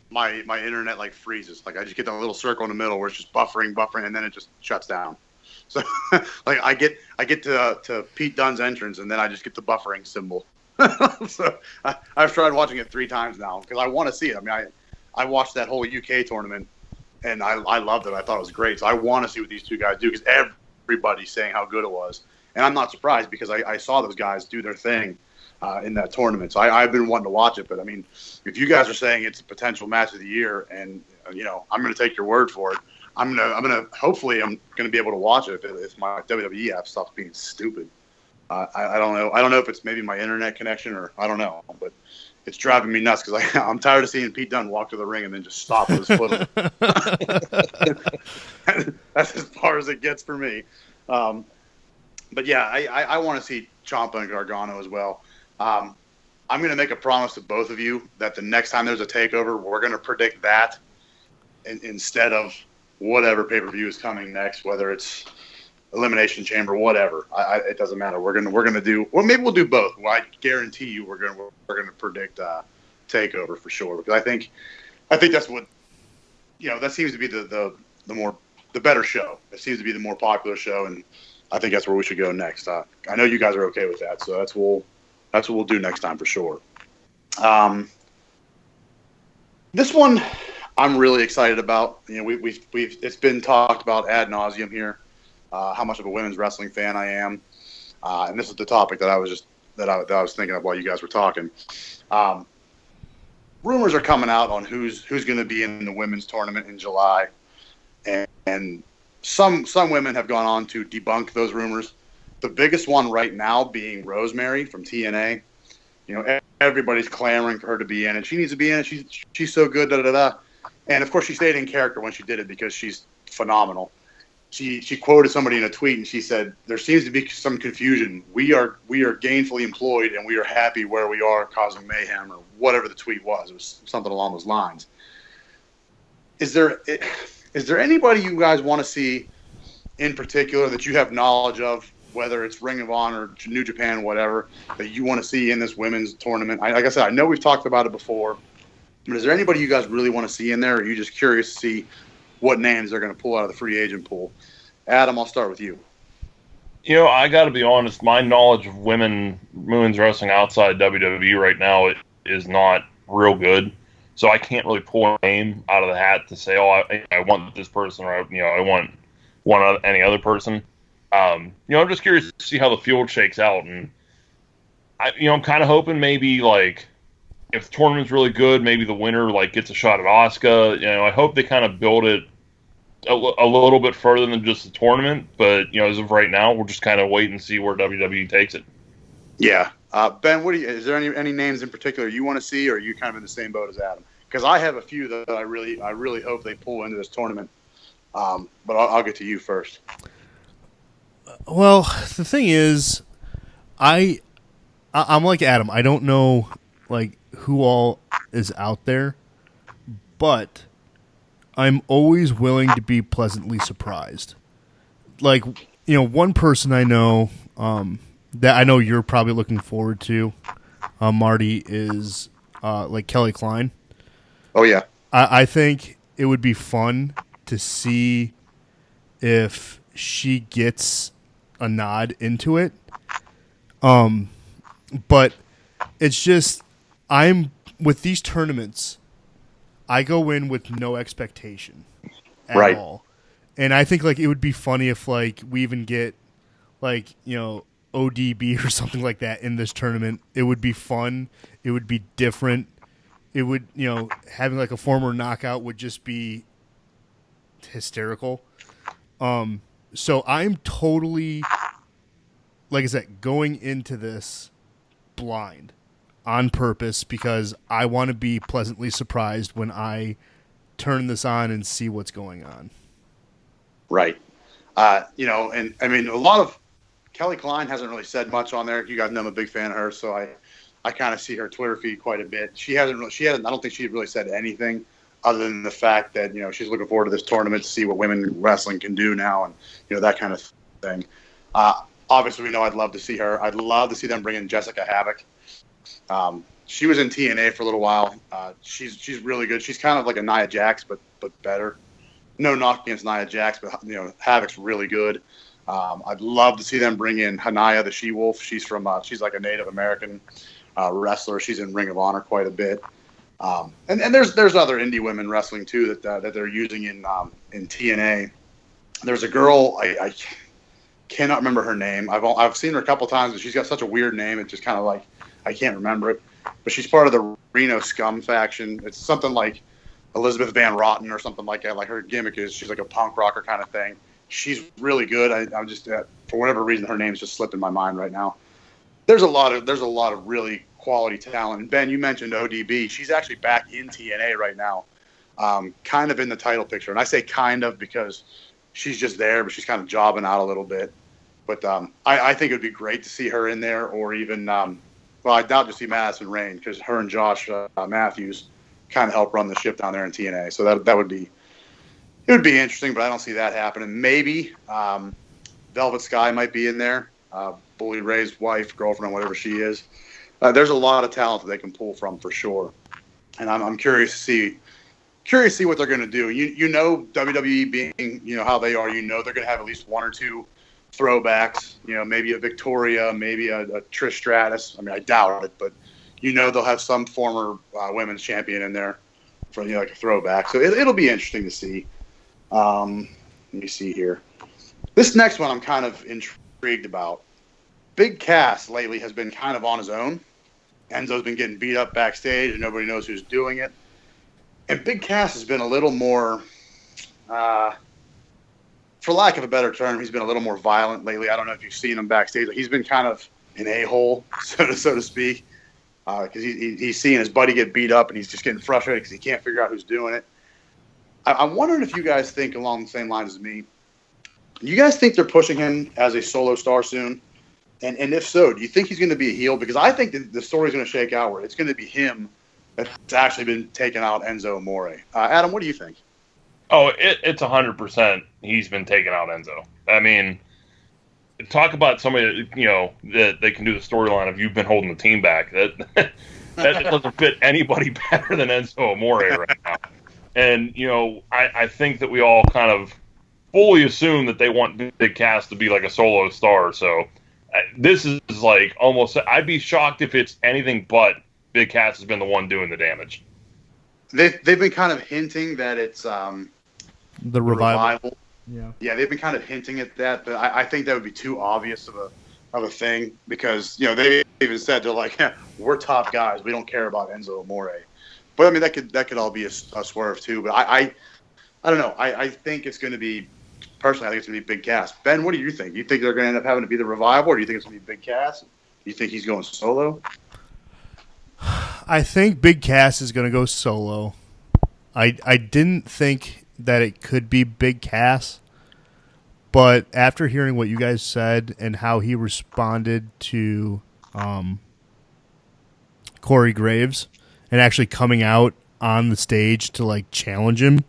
my internet like freezes. Like I just get that little circle in the middle where it's just buffering, and then it just shuts down. So like I get to Pete Dunne's entrance, and then I just get the buffering symbol. So I've tried watching it 3 times now because I want to see it. I mean, I watched that whole UK tournament, and I loved it. I thought it was great. So I want to see what these two guys do because everybody's saying how good it was, and I'm not surprised because I saw those guys do their thing in that tournament. So I've been wanting to watch it. But I mean, if you guys are saying it's a potential match of the year, and I'm going to take your word for it. Hopefully I'm going to be able to watch it if my WWE app stops being stupid. I don't know. I don't know if it's maybe my internet connection or I don't know, but it's driving me nuts because I'm tired of seeing Pete Dunne walk to the ring and then just stop with his foot. That's as far as it gets for me. But yeah, I want to see Ciampa and Gargano as well. I'm going to make a promise to both of you that the next time there's a takeover, we're going to predict that instead of whatever pay-per-view is coming next, whether it's Elimination Chamber, whatever. It doesn't matter. We're gonna do, or maybe we'll do both. Well, I guarantee you we're gonna predict takeover for sure because I think that's what that seems to be the better show. It seems to be the more popular show, and I think that's where we should go next. I know you guys are okay with that, so that's what we'll do next time for sure. This one I'm really excited about. We've it's been talked about ad nauseum here. How much of a women's wrestling fan I am, and this is the topic that I was thinking of while you guys were talking. Rumors are coming out on who's going to be in the women's tournament in July, and some women have gone on to debunk those rumors. The biggest one right now being Rosemary from TNA. Everybody's clamoring for her to be in it. She needs to be in it. She's so good. Da da da. And of course, she stayed in character when she did it because she's phenomenal. She quoted somebody in a tweet, and she said, "There seems to be some confusion. We are gainfully employed, and we are happy where we are, causing mayhem," or whatever the tweet was. It was something along those lines. Is there anybody you guys want to see in particular that you have knowledge of, whether it's Ring of Honor, New Japan, whatever, that you want to see in this women's tournament? Like I said, I know we've talked about it before, but is there anybody you guys really want to see in there, or are you just curious to see what names they're going to pull out of the free agent pool? Adam, I'll start with you. I got to be honest. My knowledge of women's wrestling outside WWE right now is not real good. So I can't really pull a name out of the hat to say, "Oh, I want this person," or I want any other person. I'm just curious to see how the field shakes out, and I'm kind of hoping maybe like if the tournament's really good, maybe the winner gets a shot at Asuka. I hope they kind of build it a little bit further than just the tournament, but as of right now, we'll just kind of wait and see where WWE takes it. Yeah, Ben, is there any names in particular you want to see, or are you kind of in the same boat as Adam? Because I have a few that I really hope they pull into this tournament. But I'll get to you first. Well, the thing is, I'm like Adam. I don't know who all is out there, but I'm always willing to be pleasantly surprised. One person I know that I know you're probably looking forward to, Marty, is Kelly Klein. Oh, yeah. I think it would be fun to see if she gets a nod into it. But it's just, with these tournaments, I go in with no expectation at all. And I think it would be funny if we even get ODB or something like that in this tournament. It would be fun. It would be different. It would, having a former knockout would just be hysterical. So I'm totally, like I said, going into this blind on purpose because I want to be pleasantly surprised when I turn this on and see what's going on. Right. And I mean, a lot of Kelly Klein hasn't really said much on there. You guys know I'm a big fan of her, so I kind of see her Twitter feed quite a bit. I don't think she really said anything other than the fact that she's looking forward to this tournament to see what women wrestling can do now, and that kind of thing. Obviously, we know I'd love to see her. I'd love to see them bring in Jessica Havoc. She was in TNA for a little while. She's really good. She's kind of like a Nia Jax, but better. No knock against Nia Jax, but Havoc's really good. I'd love to see them bring in Hanaya the She-Wolf. She's like a Native American wrestler. She's in Ring of Honor quite a bit. And there's other indie women wrestling too that they're using in TNA. There's a girl I cannot remember her name. I've seen her a couple times, but she's got such a weird name. It's just kind of like I can't remember it. But she's part of the Reno Scum faction. It's something like Elizabeth Van Rotten or something like that. Like her gimmick is she's like a punk rocker kind of thing. She's really good. I'm just for whatever reason her name's just slipped in my mind right now. There's a lot of really quality talent. And Ben, you mentioned ODB. She's actually back in TNA right now, kind of in the title picture. And I say kind of because she's just there, but she's kind of jobbing out a little bit. But I think it would be great to see her in there, or even I doubt to see Madison Rayne because her and Josh Matthews kind of help run the ship down there in TNA. So that would be interesting, but I don't see that happening. Maybe Velvet Sky might be in there. Bully Ray's wife, girlfriend, whatever she is. There's a lot of talent that they can pull from for sure, and I'm curious to see what they're going to do. WWE being how they are, they're going to have at least one or two throwbacks. Maybe a Victoria, maybe a Trish Stratus. I mean, I doubt it, but they'll have some former women's champion in there for like a throwback. So it'll be interesting to see. Let me see here. This next one I'm kind of intrigued about. Big Cass lately has been kind of on his own. Enzo's been getting beat up backstage, and nobody knows who's doing it. And Big Cass has been a little more, for lack of a better term, he's been a little more violent lately. I don't know if you've seen him backstage. He's been kind of an a-hole, so to speak, because he's seeing his buddy get beat up, and he's just getting frustrated because he can't figure out who's doing it. I'm wondering if you guys think along the same lines as me. You guys think they're pushing him as a solo star soon? And if so, do you think he's going to be a heel? Because I think the story's going to shake out where it's going to be him that's actually been taking out Enzo Amore. Adam, what do you think? Oh, it's 100% he's been taking out Enzo. I mean, talk about somebody that they can do the storyline of you've been holding the team back. That doesn't fit anybody better than Enzo Amore right now. And I think that we all kind of fully assume that they want Big Cass to be like a solo star. So this is like almost. I'd be shocked if it's anything but Big Cass has been the one doing the damage. They've been kind of hinting that it's the revival. Yeah, they've been kind of hinting at that, but I think that would be too obvious of a thing because they even said they're like, we're top guys, we don't care about Enzo Amore. But I mean that could all be a swerve too. But I don't know. I think it's going to be. Personally, I think it's going to be Big Cass. Ben, what do you think? Do you think they're going to end up having to be the revival, or do you think it's going to be Big Cass? Do you think he's going solo? I think Big Cass is going to go solo. I didn't think that it could be Big Cass, but after hearing what you guys said and how he responded to Corey Graves and actually coming out on the stage to like challenge him,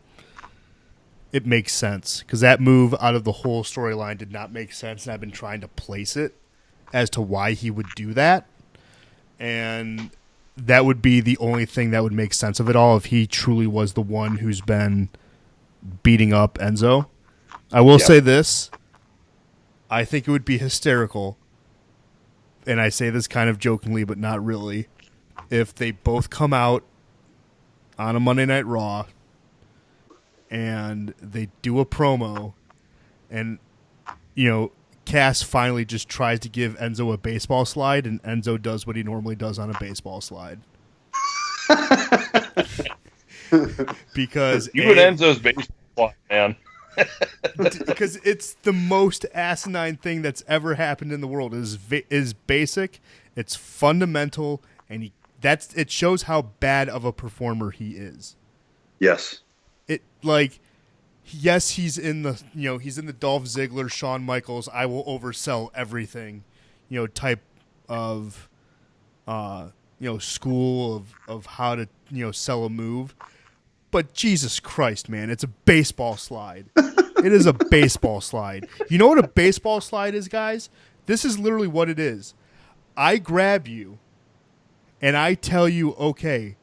it makes sense because that move out of the whole storyline did not make sense, and I've been trying to place it as to why he would do that, and that would be the only thing that would make sense of it all if he truly was the one who's been beating up Enzo. I will say this. I think it would be hysterical, and I say this kind of jokingly but not really, if they both come out on a Monday Night Raw and they do a promo and, Cass finally just tries to give Enzo a baseball slide and Enzo does what he normally does on a baseball slide. Because you put Enzo's baseball slide, man. Because it's the most asinine thing that's ever happened in the world. It is basic, it's fundamental, and it shows how bad of a performer he is. Yes. Yes, he's in the Dolph Ziggler, Shawn Michaels, I will oversell everything, type of school of how to sell a move. But Jesus Christ, man, it's a baseball slide. It is a baseball slide. You know what a baseball slide is, guys? This is literally what it is. I grab you, and I tell you, okay,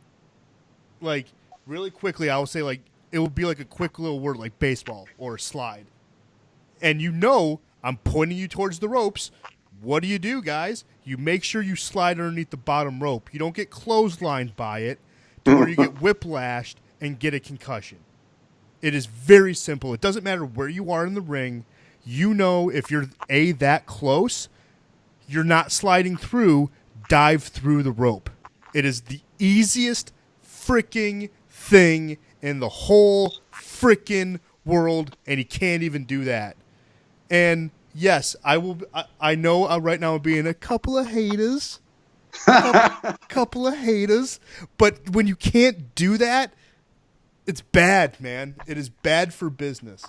like, really quickly, I will say, like, it will be like a quick little word like baseball or slide. And you know I'm pointing you towards the ropes. What do, guys? You make sure you slide underneath the bottom rope. You don't get clotheslined by it to where you get whiplashed and get a concussion. It is very simple. It doesn't matter where you are in the ring. You know if you're that close, you're not sliding through, dive through the rope. It is the easiest freaking thing in the whole freaking world, and he can't even do that. And yes, I will. I know right now I'm being a couple of haters, couple of haters. But when you can't do that, it's bad, man. It is bad for business.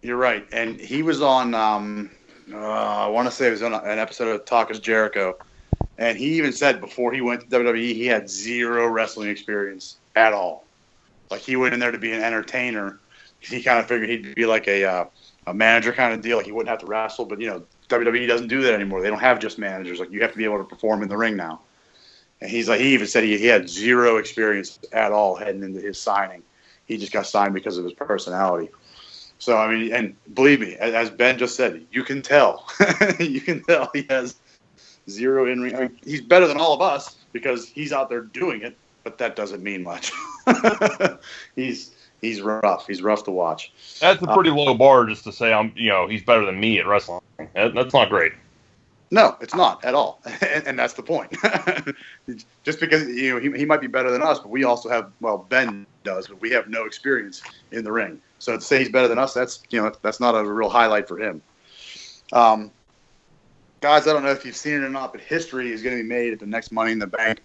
You're right. And he was on, I want to say it was on an episode of Talk is Jericho. And he even said before he went to WWE, he had zero wrestling experience at all. Like, he went in there to be an entertainer. He kind of figured he'd be like a manager kind of deal. Like, he wouldn't have to wrestle. But, WWE doesn't do that anymore. They don't have just managers. Like, you have to be able to perform in the ring now. And he's like, he even said he had zero experience at all heading into his signing. He just got signed because of his personality. So, I mean, and believe me, as Ben just said, you can tell. You can tell he has zero in-ring. I mean, he's better than all of us because he's out there doing it, but that doesn't mean much. He's rough. He's rough to watch. That's a pretty low bar just to say he's better than me at wrestling. That's not great. No, it's not at all, and that's the point. Just because he might be better than us, but we also have Ben does, but we have no experience in the ring. So to say he's better than us, that's not a real highlight for him. Guys, I don't know if you've seen it or not, but history is going to be made at the next Money in the Bank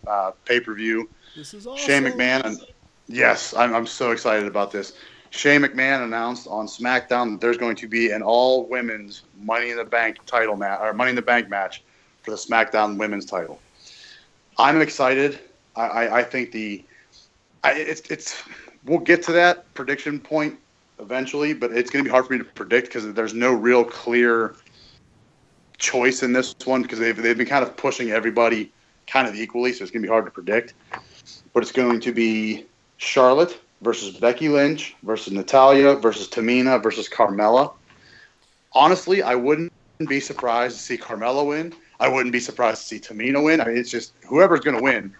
pay-per-view. This is awesome. Shane McMahon, and yes, I'm so excited about this. Shane McMahon announced on SmackDown that there's going to be an all-women's Money in the Bank title match, or Money in the Bank match for the SmackDown Women's title. I'm excited. I think we'll get to that prediction point eventually, but it's going to be hard for me to predict because there's no real clear choice in this one because they've been kind of pushing everybody kind of equally, so it's going to be hard to predict. But it's going to be Charlotte versus Becky Lynch versus Natalya versus Tamina versus Carmella. Honestly, I wouldn't be surprised to see Carmella win. I wouldn't be surprised to see Tamina win. I mean, it's just whoever's going to win.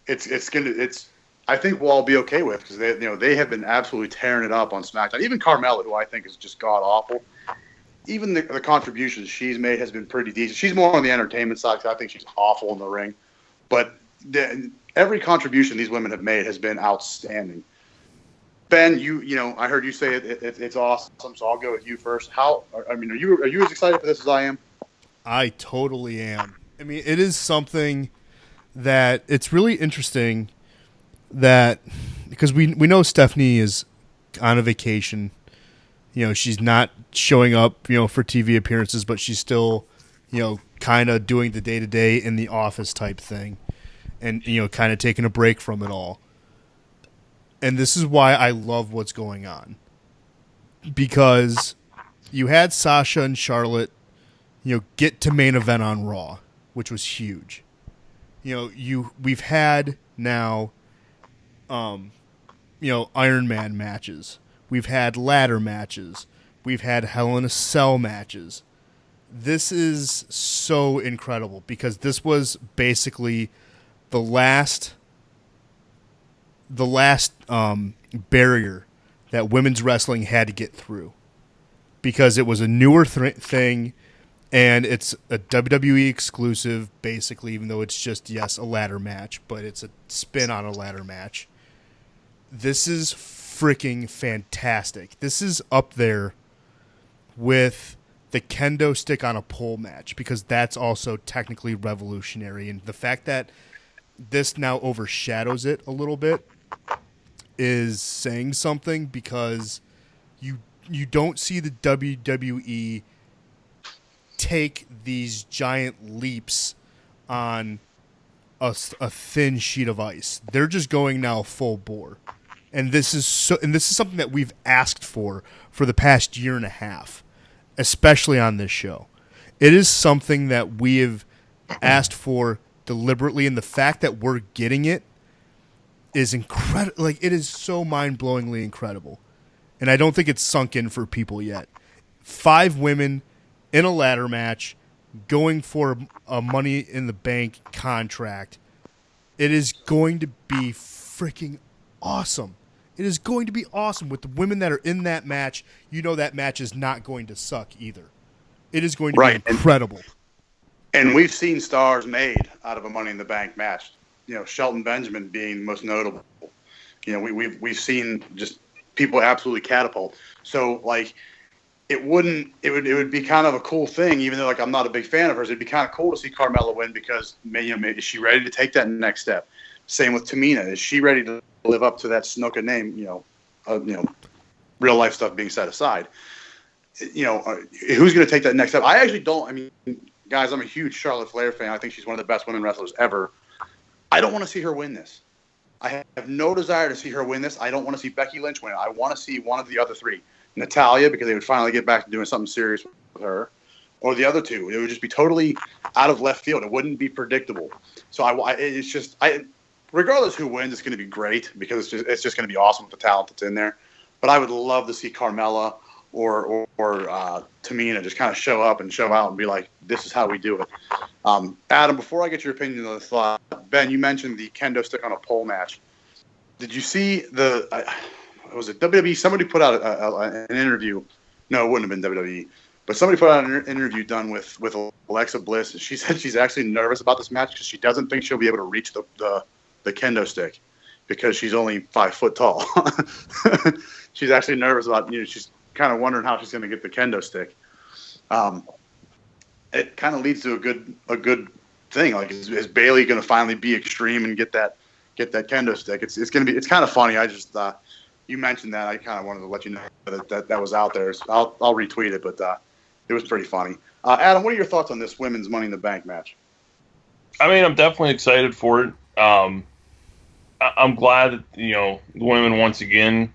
I think we'll all be okay with because they have been absolutely tearing it up on SmackDown. Even Carmella, who I think is just god awful. Even the contributions she's made has been pretty decent. She's more on the entertainment side because I think she's awful in the ring. But every contribution these women have made has been outstanding. Ben, I heard you say it's awesome, so I'll go with you first. Are you as excited for this as I am? I totally am. I mean, it is something that it's really interesting that because we know Stephanie is on a vacation. She's not showing up, for TV appearances, but she's still, kind of doing the day-to-day in the office type thing and, kind of taking a break from it all. And this is why I love what's going on. Because you had Sasha and Charlotte, get to main event on Raw, which was huge. We've had now, Iron Man matches. We've had ladder matches. We've had Hell in a Cell matches. This is so incredible because this was basically the last barrier that women's wrestling had to get through because it was a newer thing and it's a WWE exclusive basically, even though it's just, yes, a ladder match, but it's a spin on a ladder match. This is freaking fantastic. This is up there with the kendo stick on a pole match because that's also technically revolutionary. And the fact that this now overshadows it a little bit is saying something because you don't see the WWE take these giant leaps on a thin sheet of ice. They're just going now full bore. And this is something that we've asked for the past year and a half, especially on this show. It is something that we have asked for deliberately, and the fact that we're getting it is incredible. Like, it is so mind-blowingly incredible. And I don't think it's sunk in for people yet. 5 women in a ladder match going for a Money in the Bank contract. It is going to be freaking awesome. It is going to be awesome with the women that are in that match. You know that match is not going to suck either. It is going to be incredible. And we've seen stars made out of a Money in the Bank match. You know, Shelton Benjamin being most notable. You know, we've seen just people absolutely catapult. So like, it would be kind of a cool thing, even though like I'm not a big fan of hers. It'd be kind of cool to see Carmella win because maybe is she ready to take that next step? Same with Tamina. Is she ready to live up to that Snuka name? Real life stuff being set aside. Who's going to take that next step? I actually don't. I mean, guys, I'm a huge Charlotte Flair fan. I think she's one of the best women wrestlers ever. I don't want to see her win this. I have no desire to see her win this. I don't want to see Becky Lynch win it. I want to see one of the other 3. Natalia, because they would finally get back to doing something serious with her, or the other 2. It would just be totally out of left field. It wouldn't be predictable. So regardless who wins, it's going to be great because it's just going to be awesome with the talent that's in there. But I would love to see Carmella or Tamina just kind of show up and show out and be like, this is how we do it. Adam, before I get your opinion on the thought, Ben, you mentioned the kendo stick on a pole match. Did you see was it WWE? Somebody put out an interview. No, it wouldn't have been WWE. But somebody put out an interview done with Alexa Bliss, and she said she's actually nervous about this match because she doesn't think she'll be able to reach the kendo stick because she's only 5 foot tall. She's actually nervous about, she's kind of wondering how she's going to get the kendo stick. It kind of leads to a good thing. Like, is Bayley going to finally be extreme and get that kendo stick? It's kind of funny. I just you mentioned that. I kind of wanted to let you know that was out there. So I'll retweet it, but it was pretty funny. Adam, what are your thoughts on this women's Money in the Bank match? I mean, I'm definitely excited for it. I'm glad that the women once again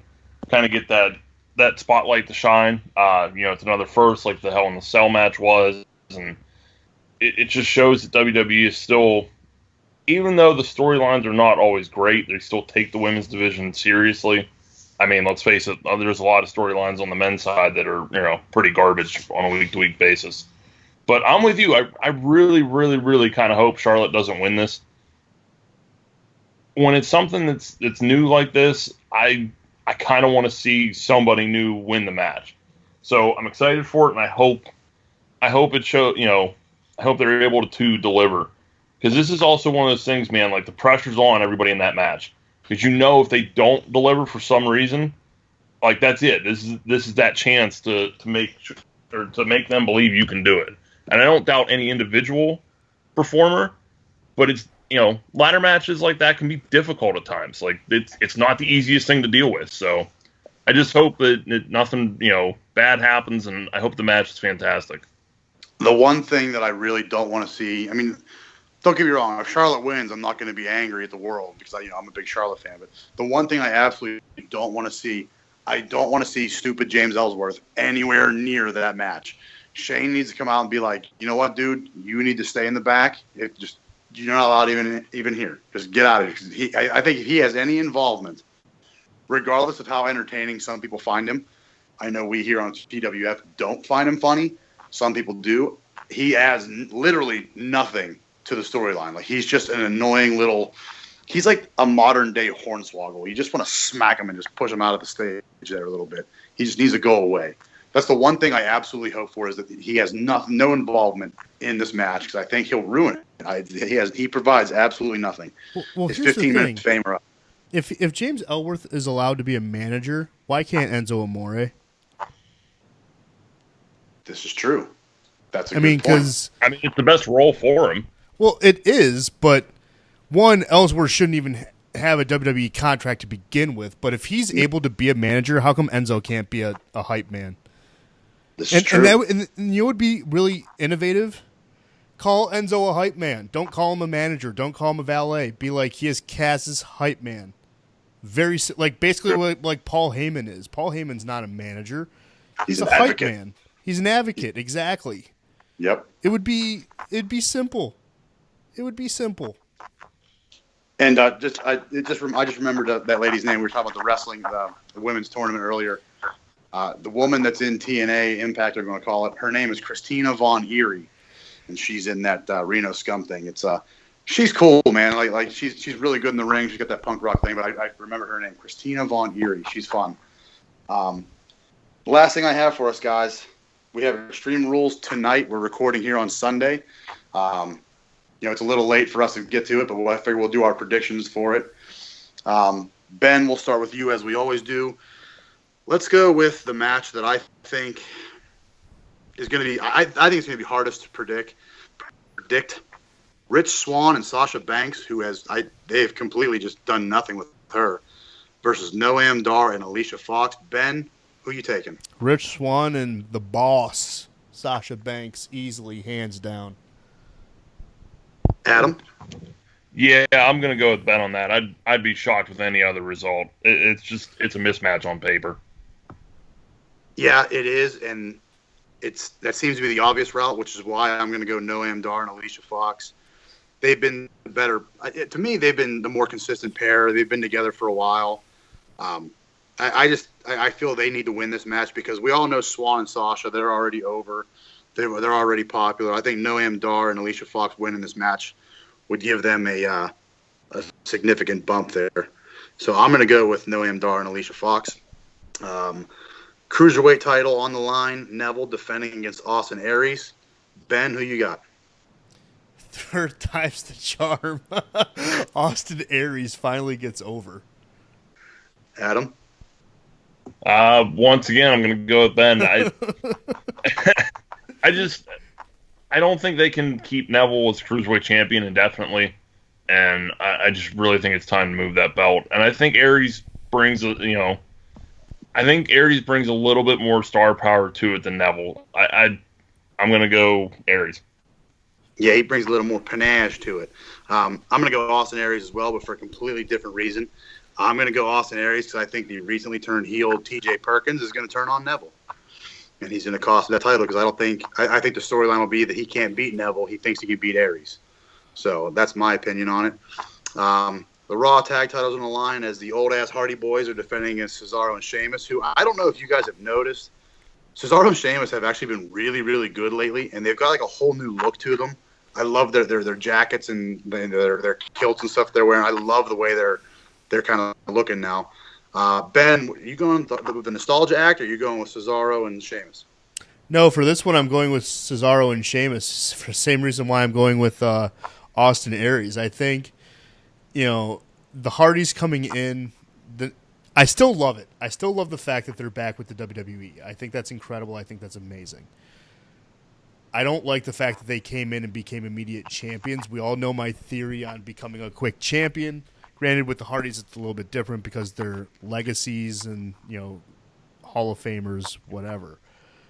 kind of get that spotlight to shine. It's another first, like the Hell in the Cell match was, and it just shows that WWE is still, even though the storylines are not always great, they still take the women's division seriously. I mean, let's face it, there's a lot of storylines on the men's side that are pretty garbage on a week-to-week basis. But I'm with you. I really, really, really kind of hope Charlotte doesn't win this. When it's something that's new like this, I kind of want to see somebody new win the match. So I'm excited for it, and I hope it show. I hope they're able to deliver, because this is also one of those things, man. Like, the pressure's on everybody in that match, because if they don't deliver for some reason, like, that's it. This is that chance to make them believe you can do it. And I don't doubt any individual performer, but it's ladder matches like that can be difficult at times. Like, it's not the easiest thing to deal with. So I just hope that nothing bad happens, and I hope the match is fantastic. The one thing that I really don't want to see, I mean, don't get me wrong, if Charlotte wins, I'm not going to be angry at the world because I'm a big Charlotte fan. But the one thing I absolutely don't want to see, I don't want to see stupid James Ellsworth anywhere near that match. Shane needs to come out and be like, you know what, dude, you need to stay in the back. You're not allowed even here. Just get out of here. I think if he has any involvement, regardless of how entertaining some people find him, I know we here on TWF don't find him funny. Some people do. He adds literally nothing to the storyline. Like, he's just an annoying little. He's like a modern day Hornswoggle. You just want to smack him and just push him out of the stage there a little bit. He just needs to go away. That's the one thing I absolutely hope for, is that he has no involvement in this match, because I think he'll ruin it. He provides absolutely nothing. Well, His here's 15 the minutes thing. fame are up. If James Ellsworth is allowed to be a manager, why can't Enzo Amore? This is true. That's a good point. Because it's the best role for him. Well, it is, but one, Ellsworth shouldn't even have a WWE contract to begin with. But if he's able to be a manager, how come Enzo can't be a hype man? This is true. And you would be really innovative. Call Enzo a hype man. Don't call him a manager. Don't call him a valet. Be like, he is Kaz's hype man. Like basically what like Paul Heyman is. Paul Heyman's not a manager. He's a an hype advocate. man. He's an advocate. Exactly. Yep. It'd be simple. It would be simple. And I just remembered that lady's name. We were talking about the wrestling, the women's tournament earlier. The woman that's in TNA Impact, they're going to call it. Her name is Christina Von Eerie, and she's in that Reno Scum thing. It's she's cool, man. Like she's really good in the ring. She's got that punk rock thing. But I remember her name, Christina Von Eerie. She's fun. The last thing I have for us, guys, we have Extreme Rules tonight. We're recording here on Sunday. It's a little late for us to get to it, but I figure we'll do our predictions for it. Ben, we'll start with you as we always do. Let's go with the match that I think is going to be. I think it's going to be hardest to predict. Rich Swann and Sasha Banks, they have completely just done nothing with her, versus Noam Dar and Alicia Fox. Ben, who you taking? Rich Swann and the boss, Sasha Banks, easily, hands down. Adam? Yeah, I'm going to go with Ben on that. I'd be shocked with any other result. It's a mismatch on paper. Yeah, it is, and that seems to be the obvious route, which is why I'm going to go Noam Dar and Alicia Fox. They've been better. To me, they've been the more consistent pair. They've been together for a while. I feel they need to win this match because we all know Swan and Sasha. They're already over. They're already popular. I think Noam Dar and Alicia Fox winning this match would give them a significant bump there. So I'm going to go with Noam Dar and Alicia Fox. Cruiserweight title on the line. Neville defending against Austin Aries. Ben, who you got? Third time's the charm. Austin Aries finally gets over. Adam? Once again, I'm going to go with Ben. I don't think they can keep Neville as Cruiserweight champion indefinitely, and I just really think it's time to move that belt. And I think Aries brings a little bit more star power to it than Neville. I'm going to go Aries. Yeah, he brings a little more panache to it. I'm going to go Austin Aries as well, but for a completely different reason. I'm going to go Austin Aries because I think the recently turned heel T.J. Perkins is going to turn on Neville. And he's going to cost that title because I think the storyline will be that he can't beat Neville. He thinks he can beat Aries. So that's my opinion on it. The Raw tag titles on the line as the old-ass Hardy Boys are defending against Cesaro and Sheamus, who I don't know if you guys have noticed. Cesaro and Sheamus have actually been really, really good lately, and they've got like a whole new look to them. I love their jackets and their kilts and stuff they're wearing. I love the way they're kind of looking now. Ben, are you going with the nostalgia act, or are you going with Cesaro and Sheamus? No, for this one, I'm going with Cesaro and Sheamus for the same reason why I'm going with Austin Aries. I think, the Hardys coming in, I still love it. I still love the fact that they're back with the WWE. I think that's incredible. I think that's amazing. I don't like the fact that they came in and became immediate champions. We all know my theory on becoming a quick champion. Granted, with the Hardys, it's a little bit different because they're legacies and, Hall of Famers, whatever.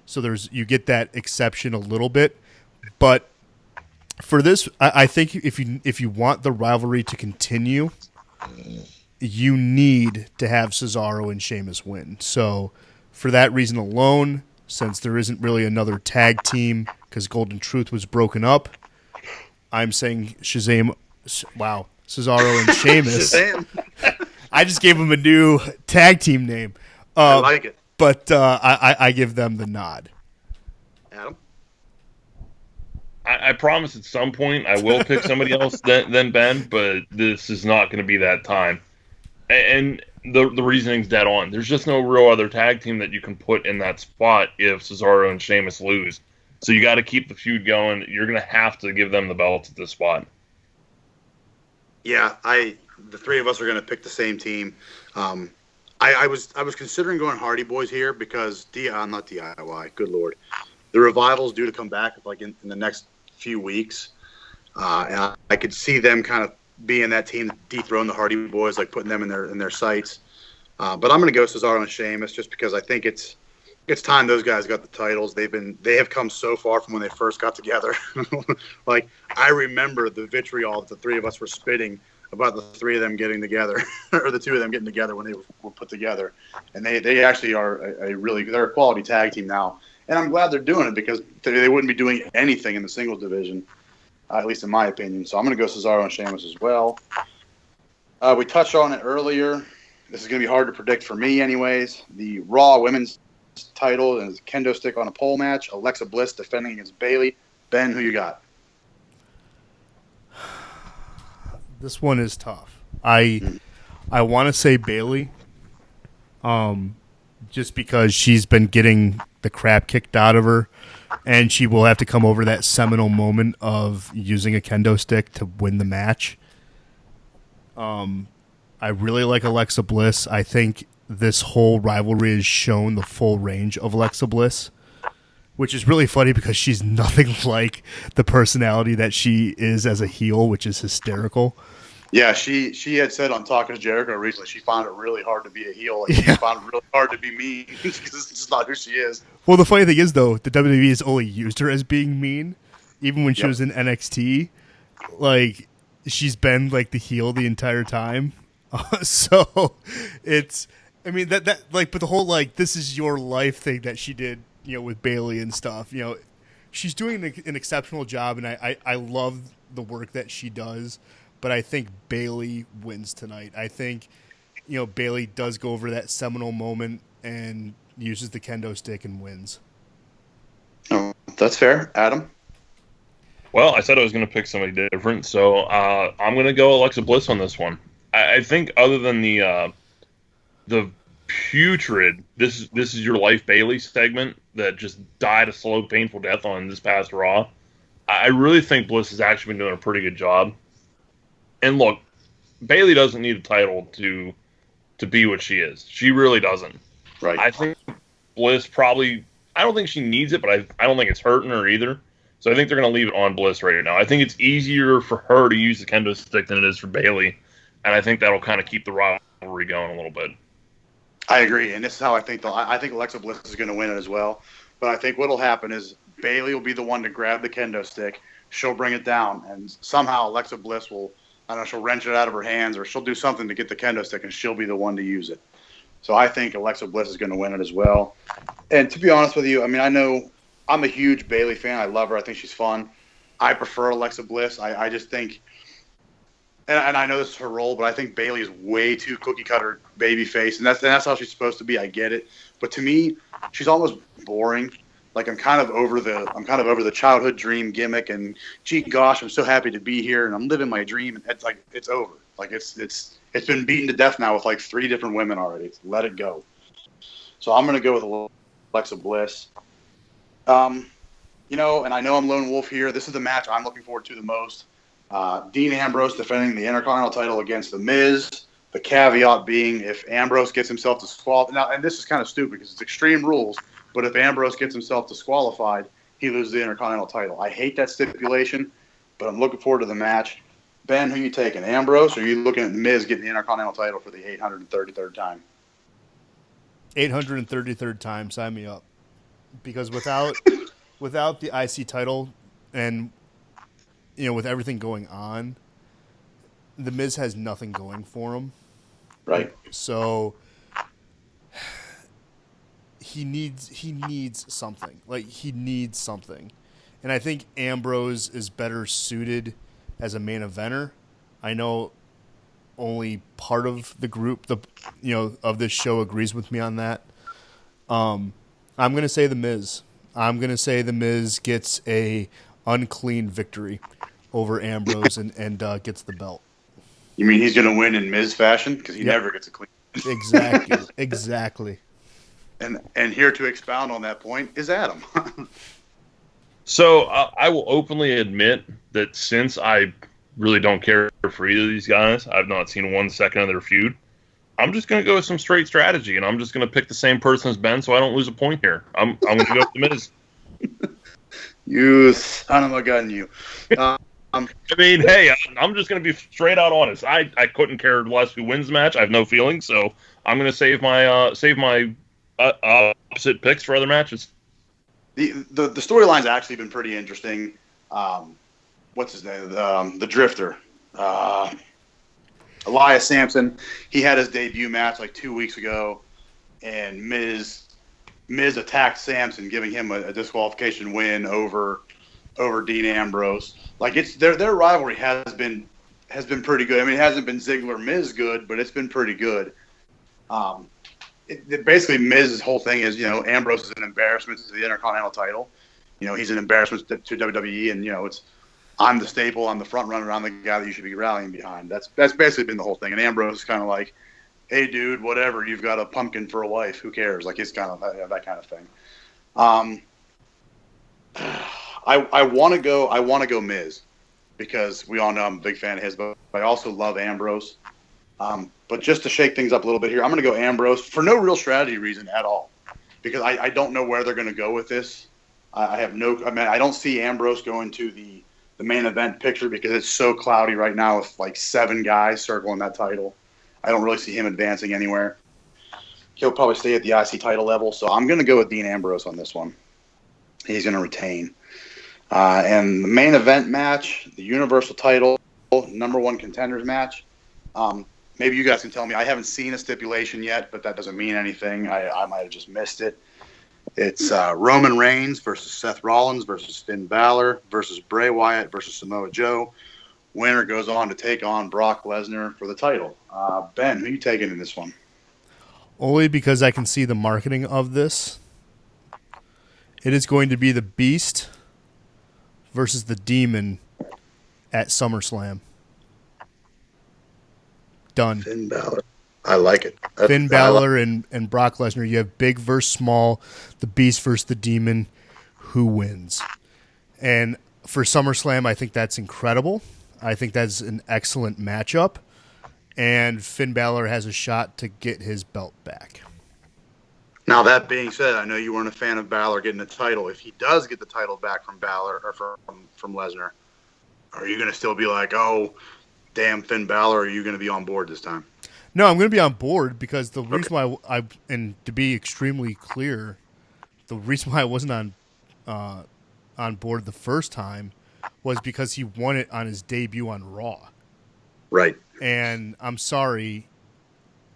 So you get that exception a little bit. But for this, I think if you want the rivalry to continue, you need to have Cesaro and Sheamus win. So for that reason alone, since there isn't really another tag team because Golden Truth was broken up, I'm saying Cesaro and Sheamus. I just gave them a new tag team name. I like it. But I give them the nod. Adam? I promise at some point I will pick somebody else than Ben, but this is not going to be that time. And the reasoning's dead on. There's just no real other tag team that you can put in that spot if Cesaro and Sheamus lose. So you got to keep the feud going. You're going to have to give them the belts at this spot. Yeah, the three of us are going to pick the same team. I was considering going Hardy Boys here because not DIY. Good Lord, the Revival's due to come back like in the next few weeks, and I could see them kind of being that team to dethrone the Hardy Boys, like putting them in their sights. But I'm going to go Cesaro and Sheamus just because I think it's time those guys got the titles. They have come so far from when they first got together. Like I remember the vitriol that the three of us were spitting about the three of them getting together, or the two of them getting together when they were put together. And they actually are they're a quality tag team now. And I'm glad they're doing it because they wouldn't be doing anything in the singles division, at least in my opinion. So I'm going to go Cesaro and Sheamus as well. We touched on it earlier. This is going to be hard to predict for me anyways. The Raw Women's title is a kendo stick on a pole match. Alexa Bliss defending against Bayley. Ben, who you got? This one is tough. I want to say Bayley, just because she's been getting the crap kicked out of her, and she will have to come over that seminal moment of using a kendo stick to win the match. I really like Alexa Bliss. I think this whole rivalry has shown the full range of Alexa Bliss, which is really funny because she's nothing like the personality that she is as a heel, which is hysterical. Yeah, she had said on Talking to Jericho recently she found it really hard to be a heel. Like, she found it really hard to be mean because it's just not who she is. Well, the funny thing is, though, the WWE has only used her as being mean. Even when she was in NXT, like, she's been, like, the heel the entire time. So it's, I mean, that like, but the whole, like, this is your life thing that she did, you know, with Bayley and stuff, you know, she's doing an exceptional job, and I love the work that she does. But I think Bayley wins tonight. I think, you know, Bayley does go over that seminal moment and uses the kendo stick and wins. Oh, that's fair. Adam? Well, I said I was going to pick somebody different, so I'm going to go Alexa Bliss on this one. I think other than the putrid this is your life Bayley segment that just died a slow, painful death on this past Raw, I really think Bliss has actually been doing a pretty good job. And look, Bayley doesn't need a title to be what she is. She really doesn't. Right. I think Bliss probably, I don't think she needs it, but I don't think it's hurting her either. So I think they're going to leave it on Bliss right now. I think it's easier for her to use the kendo stick than it is for Bayley. And I think that'll kind of keep the rivalry going a little bit. I agree. And this is how I think I think Alexa Bliss is going to win it as well. But I think what will happen is Bayley will be the one to grab the kendo stick. She'll bring it down. And somehow Alexa Bliss will, I don't know, she'll wrench it out of her hands or she'll do something to get the kendo stick and she'll be the one to use it. So I think Alexa Bliss is going to win it as well. And to be honest with you, I mean, I know I'm a huge Bayley fan. I love her. I think she's fun. I prefer Alexa Bliss. I just think, and I know this is her role, but I think Bayley is way too cookie cutter baby face, and that's how she's supposed to be. I get it, but to me, she's almost boring. Like I'm kind of over the childhood dream gimmick, and gee gosh, I'm so happy to be here, and I'm living my dream, and it's over. Like it's been beaten to death now with like 3 different women already. Let it go. So I'm gonna go with Alexa Bliss. You know, and I know I'm lone wolf here. This is the match I'm looking forward to the most. Dean Ambrose defending the Intercontinental title against The Miz. The caveat being if Ambrose gets himself disqualified. Now, and this is kind of stupid because it's Extreme Rules, but if Ambrose gets himself disqualified, he loses the Intercontinental title. I hate that stipulation, but I'm looking forward to the match. Ben, who you taking, Ambrose, or are you looking at The Miz getting the Intercontinental title for the 833rd time? 833rd time, sign me up. Because without the IC title and, you know, with everything going on, The Miz has nothing going for him. Right. So he needs something. Like, he needs something. And I think Ambrose is better suited as a main eventer. I know only part of the group, of this show agrees with me on that. I'm going to say The Miz. I'm going to say The Miz gets a unclean victory over Ambrose and gets the belt. You mean he's going to win in Miz fashion? Because he never gets a clean. Exactly. And here to expound on that point is Adam. So I will openly admit that since I really don't care for either of these guys, I've not seen 1 second of their feud. I'm just going to go with some straight strategy, and I'm just going to pick the same person as Ben so I don't lose a point here. I'm going to go with The Miz. You son of a gun, you. I mean, hey, I'm just going to be straight out honest. I couldn't care less who wins the match. I have no feelings, so I'm going to save my opposite picks for other matches. The storyline's actually been pretty interesting. What's his name? The Drifter. Elias Sampson, he had his debut match like 2 weeks ago, and Miz attacked Sampson, giving him a disqualification win over Dean Ambrose. Like it's their rivalry has been pretty good. I mean, it hasn't been Ziggler Miz good, but it's been pretty good. Basically Miz's whole thing is, Ambrose is an embarrassment to the Intercontinental title. He's an embarrassment to WWE, and it's I'm the staple, I'm the front runner, I'm the guy that you should be rallying behind. That's basically been the whole thing. And Ambrose is kind of like, hey, dude, whatever, you've got a pumpkin for a wife, who cares? Like, it's kind of that kind of thing. I want to go Miz, because we all know I'm a big fan of his, but I also love Ambrose. But just to shake things up a little bit here, I'm going to go Ambrose for no real strategy reason at all, because I don't know where they're going to go with this. I don't see Ambrose going to the main event picture because it's so cloudy right now with like 7 guys circling that title. I don't really see him advancing anywhere. He'll probably stay at the IC title level, so I'm going to go with Dean Ambrose on this one. He's going to retain. And the main event match, the Universal title, #1 contenders match. Maybe you guys can tell me. I haven't seen a stipulation yet, but that doesn't mean anything. I might have just missed it. It's Roman Reigns versus Seth Rollins versus Finn Balor versus Bray Wyatt versus Samoa Joe. Winner goes on to take on Brock Lesnar for the title. Ben, who are you taking in this one? Only because I can see the marketing of this. It is going to be the Beast versus the Demon at SummerSlam. Done. Finn Balor. I like it. Finn Balor and Brock Lesnar. You have big versus small, the Beast versus the Demon. Who wins? And for SummerSlam, I think that's incredible. I think that's an excellent matchup. And Finn Balor has a shot to get his belt back. Now, that being said, I know you weren't a fan of Balor getting the title. If he does get the title back from Balor or from Lesnar, are you going to still be like, oh, damn Finn Balor, or are you going to be on board this time? No, I'm going to be on board because the reason why and to be extremely clear, the reason why I wasn't on board the first time was because he won it on his debut on Raw. Right. And I'm sorry,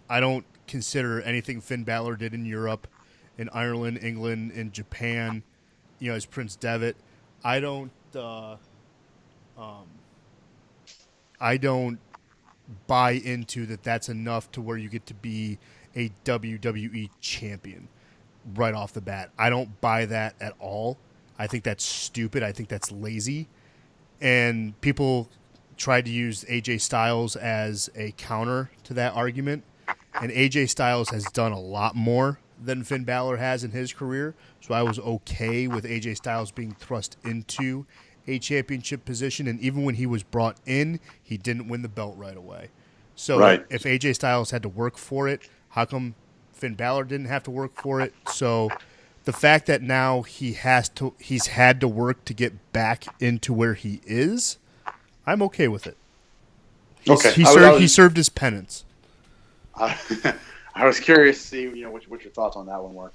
I don't consider anything Finn Balor did in Europe, in Ireland, England, in Japan, as Prince Devitt. I don't buy into that that's enough to where you get to be a WWE champion right off the bat. I don't buy that at all. I think that's stupid. I think that's lazy. And people tried to use AJ Styles as a counter to that argument. And AJ Styles has done a lot more than Finn Balor has in his career. So I was okay with AJ Styles being thrust into a championship position, and even when he was brought in, he didn't win the belt right away. So if AJ Styles had to work for it, how come Finn Balor didn't have to work for it? So the fact that now he's had to work to get back into where he is, I'm okay with it. He served his penance. I was curious to see what your thoughts on that one were.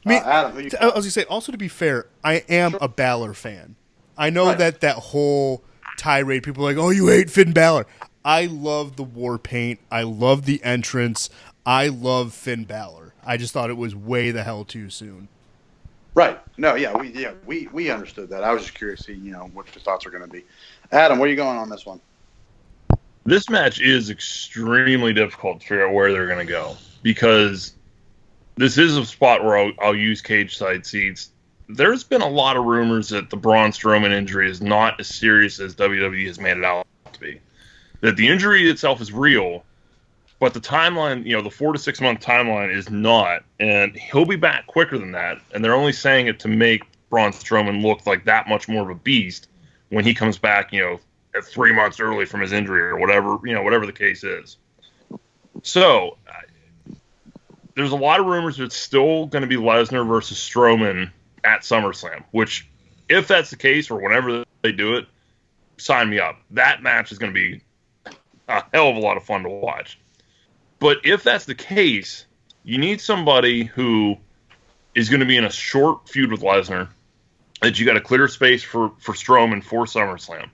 Adam, I was going to say, also to be fair, I am a Balor fan. I know that whole tirade, people are like, oh, you hate Finn Balor. I love the war paint. I love the entrance. I love Finn Balor. I just thought it was way the hell too soon. Right. No, we understood that. I was just curious to see, what your thoughts are going to be. Adam, where are you going on this one? This match is extremely difficult to figure out where they're going to go, because this is a spot where I'll use cage side seats. There's been a lot of rumors that the Braun Strowman injury is not as serious as WWE has made it out to be. That the injury itself is real, but the timeline, the 4 to 6 month timeline is not. And he'll be back quicker than that. And they're only saying it to make Braun Strowman look like that much more of a beast when he comes back, at 3 months early from his injury or whatever, whatever the case is. So there's a lot of rumors that it's still going to be Lesnar versus Strowman at SummerSlam, which, if that's the case or whenever they do it, sign me up. That match is going to be a hell of a lot of fun to watch. But if that's the case, you need somebody who is going to be in a short feud with Lesnar, that you got to clear space for Strowman for SummerSlam.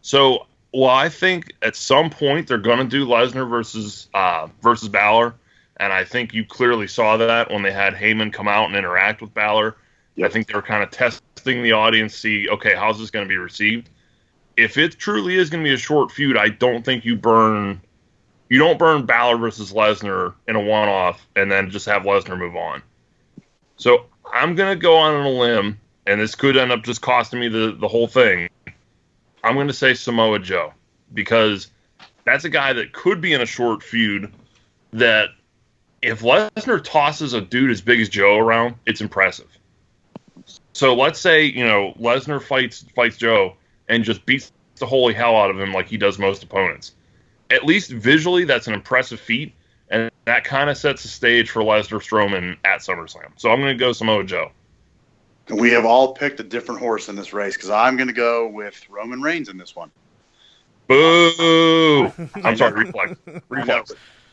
So Well, I think at some point they're going to do Lesnar versus Balor, and I think you clearly saw that when they had Heyman come out and interact with Balor. Yep. I think they were kind of testing the audience, see, okay, how's this going to be received? If it truly is going to be a short feud, I don't think you don't burn Balor versus Lesnar in a one-off and then just have Lesnar move on. So I'm going to go on a limb, and this could end up just costing me the whole thing. I'm going to say Samoa Joe, because that's a guy that could be in a short feud that if Lesnar tosses a dude as big as Joe around, it's impressive. So let's say, Lesnar fights Joe and just beats the holy hell out of him like he does most opponents. At least visually, that's an impressive feat, and that kind of sets the stage for Lesnar Strowman at SummerSlam. So I'm going to go Samoa Joe. We have all picked a different horse in this race because I'm going to go with Roman Reigns in this one. Boo! I'm sorry, reflex.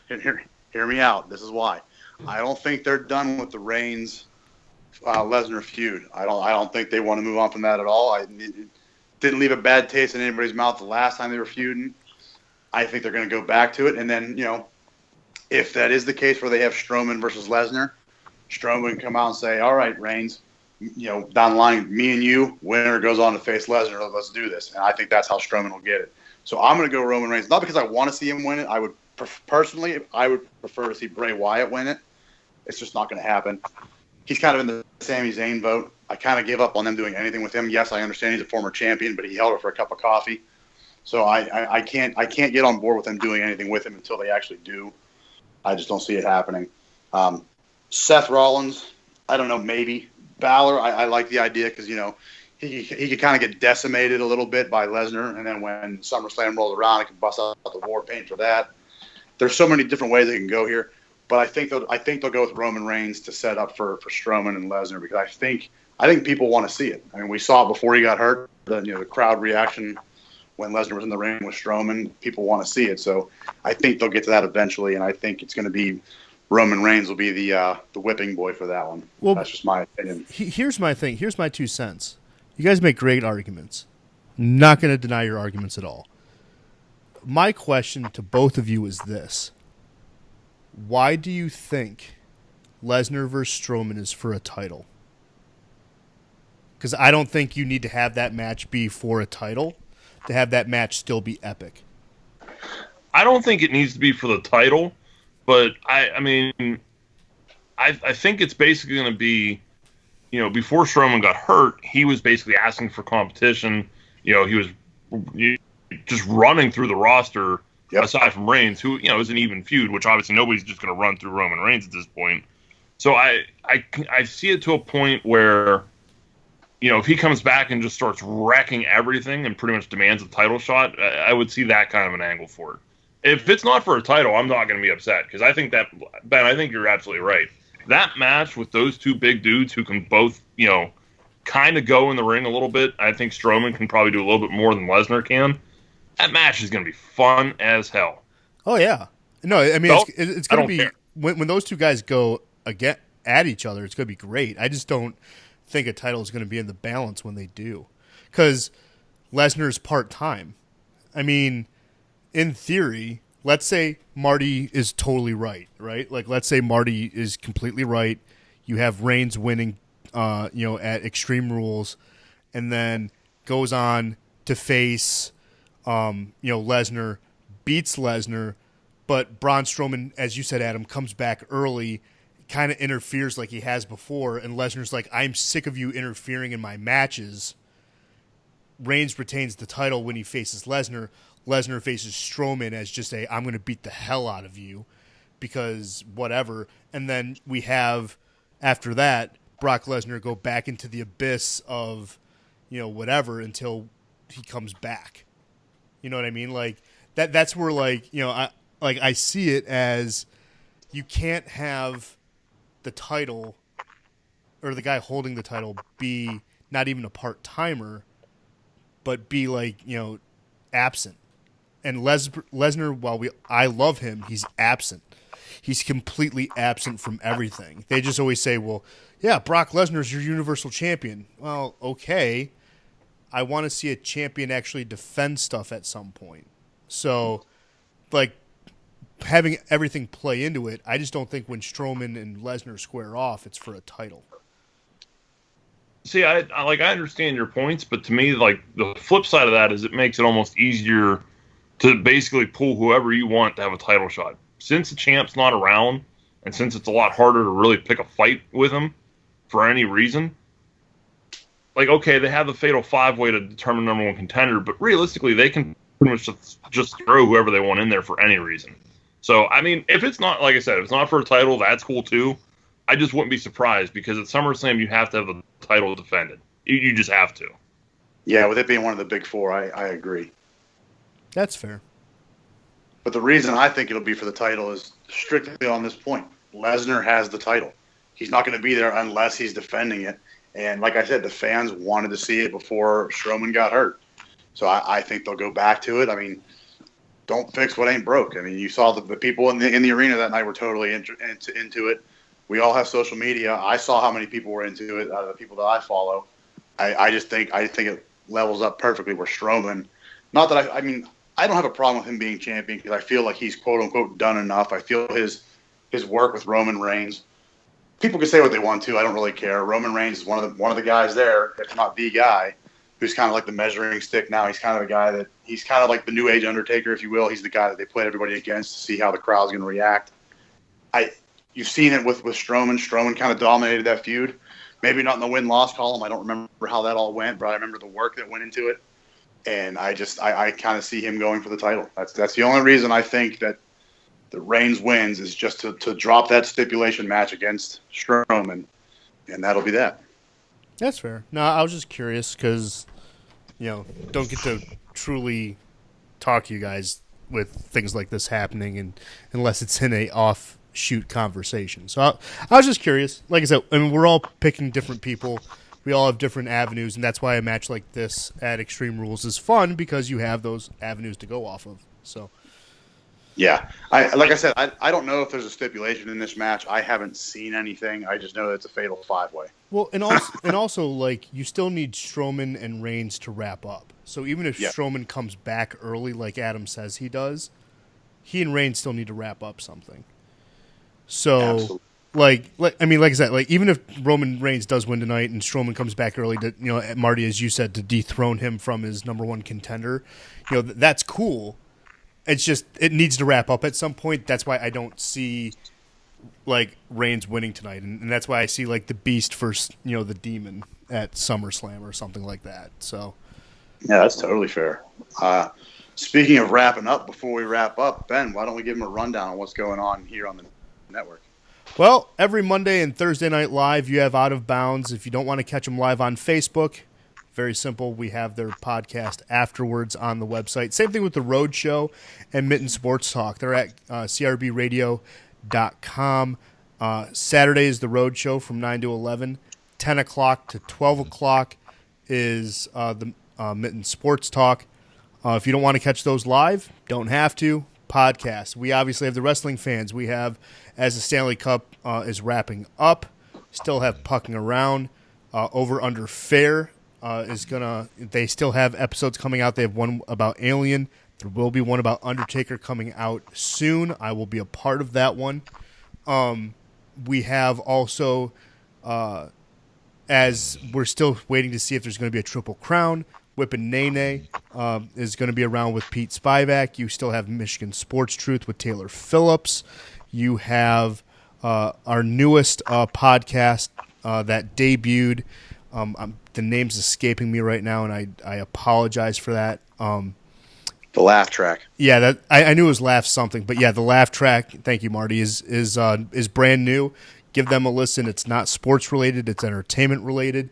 Hear me out. This is why. I don't think they're done with the Reigns Lesnar feud. I don't think they want to move on from that at all. It didn't leave a bad taste in anybody's mouth the last time they were feuding. I think they're going to go back to it, and then if that is the case where they have Strowman versus Lesnar, Strowman can come out and say, "All right, Reigns, down the line, me and you, winner goes on to face Lesnar. Let's do this." And I think that's how Strowman will get it. So I'm going to go Roman Reigns, not because I want to see him win it. I would personally prefer to see Bray Wyatt win it. It's just not going to happen. He's kind of in the Sami Zayn vote. I kind of gave up on them doing anything with him. Yes, I understand he's a former champion, but he held it for a cup of coffee. So I can't get on board with them doing anything with him until they actually do. I just don't see it happening. Seth Rollins, I don't know, maybe. Balor, I like the idea because, he could kind of get decimated a little bit by Lesnar, and then when SummerSlam rolls around, he can bust out the war paint for that. There's so many different ways they can go here, but I think they'll go with Roman Reigns to set up for Strowman and Lesnar because I think people want to see it. I mean, we saw it before he got hurt. The crowd reaction when Lesnar was in the ring with Strowman, people want to see it. So I think they'll get to that eventually, and I think it's going to be Roman Reigns will be the whipping boy for that one. Well, that's just my opinion. Here's my thing. Here's my 2 cents. You guys make great arguments. Not going to deny your arguments at all. My question to both of you is this. Why do you think Lesnar versus Strowman is for a title? Because I don't think you need to have that match be for a title to have that match still be epic. I don't think it needs to be for the title, but I think it's basically going to be, before Strowman got hurt, he was basically asking for competition. He was just running through the roster, aside from Reigns, who, is an even feud, which obviously nobody's just going to run through Roman Reigns at this point. So I see it to a point where, if he comes back and just starts wrecking everything and pretty much demands a title shot, I would see that kind of an angle for it. If it's not for a title, I'm not going to be upset because I think that, Ben, I think you're absolutely right. That match with those two big dudes who can both, kind of go in the ring a little bit. I think Strowman can probably do a little bit more than Lesnar can. That match is going to be fun as hell. Oh, yeah. No, I mean, it's going to be, when those two guys go again at each other, it's going to be great. I just don't think a title is going to be in the balance when they do. Because Lesnar's part-time. I mean, in theory, let's say Marty is totally right? Like, let's say Marty is completely right. You have Reigns winning, at Extreme Rules, and then goes on to face, Lesnar, beats Lesnar, but Braun Strowman, as you said, Adam, comes back early, kind of interferes like he has before, and Lesnar's like, I'm sick of you interfering in my matches. Reigns retains the title when he faces Lesnar. Lesnar faces Strowman as just I'm going to beat the hell out of you because whatever. And then we have, after that, Brock Lesnar go back into the abyss of, whatever until he comes back. You know what I mean? Like that's where I see it as you can't have the title or the guy holding the title be not even a part-timer, but be absent. And Lesnar, while I love him, he's absent. He's completely absent from everything. They just always say, well, yeah, Brock Lesnar's your Universal Champion. Well, okay, I want to see a champion actually defend stuff at some point. So, like, having everything play into it, I just don't think when Strowman and Lesnar square off, it's for a title. See, I understand your points, but to me, like, the flip side of that is it makes it almost easier to basically pull whoever you want to have a title shot. Since the champ's not around, and since it's a lot harder to really pick a fight with him for any reason, like, okay, they have the fatal 5-way to determine number one contender, but realistically, they can pretty much just throw whoever they want in there for any reason. So, I mean, if it's not, like I said, if it's not for a title, that's cool too. I just wouldn't be surprised because at SummerSlam, you have to have the title defended. You just have to. Yeah, with it being one of the big four, I agree. That's fair. But the reason I think it'll be for the title is strictly on this point. Lesnar has the title. He's not going to be there unless he's defending it. And like I said, the fans wanted to see it before Strowman got hurt. So I think they'll go back to it. I mean, don't fix what ain't broke. I mean, you saw the people in the arena that night were totally into it. We all have social media. I saw how many people were into it out of the people that I follow. I think it levels up perfectly where Strowman, not that I mean, I don't have a problem with him being champion because I feel like he's quote unquote done enough. I feel his work with Roman Reigns. People can say what they want to. I don't really care. Roman Reigns is one of the guys there, if not the guy, who's kind of like the measuring stick now. He's kind of a guy he's kind of like the New Age Undertaker, if you will. He's the guy that they played everybody against to see how the crowd's going to react. You've seen it with Strowman. Strowman kind of dominated that feud. Maybe not in the win-loss column. I don't remember how that all went, but I remember the work that went into it. And I kind of see him going for the title. That's the only reason I think that the Reigns wins is just to drop that stipulation match against Strowman, and that'll be that. That's fair. No, I was just curious because, don't get to truly talk to you guys with things like this happening, and unless it's in a offshoot conversation. So I was just curious. Like I said, I mean, we're all picking different people. We all have different avenues, and that's why a match like this at Extreme Rules is fun because you have those avenues to go off of. So. Yeah, like I said, I don't know if there's a stipulation in this match. I haven't seen anything. I just know that it's a fatal 5-way. Well, and also, like, you still need Strowman and Reigns to wrap up. So even if Strowman comes back early, like Adam says he does, he and Reigns still need to wrap up something. So, Absolutely. like I said, like even if Roman Reigns does win tonight and Strowman comes back early, to Marty, as you said, to dethrone him from his number one contender, that's cool. It's just it needs to wrap up at some point. That's why I don't see like Reigns winning tonight, and that's why I see like the Beast versus the Demon at SummerSlam or something like that. So yeah, that's totally fair. Speaking of wrapping up, before we wrap up, Ben, why don't we give him a rundown on what's going on here on the network? Well, every Monday and Thursday night live, you have Out of Bounds. If you don't want to catch them live on Facebook, very simple. We have their podcast afterwards on the website. Same thing with the Road Show and Mitten Sports Talk. They're at crbradio.com. Saturday is the Road Show from 9 to 11. 10 o'clock to 12 o'clock is the Mitten Sports Talk. If you don't want to catch those live, don't have to. Podcast. We obviously have the wrestling fans. We have, as the Stanley Cup is wrapping up, still have Pucking Around. Over Under Fair. They still have episodes coming out. They have one about Alien. There will be one about Undertaker coming out soon. I will be a part of that one. We have also, as we're still waiting to see if there's going to be a Triple Crown, Whippin' Nene is going to be around with Pete Spivak. You still have Michigan Sports Truth with Taylor Phillips. You have our newest podcast that debuted. The name's escaping me right now, and I apologize for that. The Laugh Track. Yeah, that I knew it was Laugh something, but yeah, the Laugh Track. Thank you, Marty. Is brand new. Give them a listen. It's not sports related. It's entertainment related.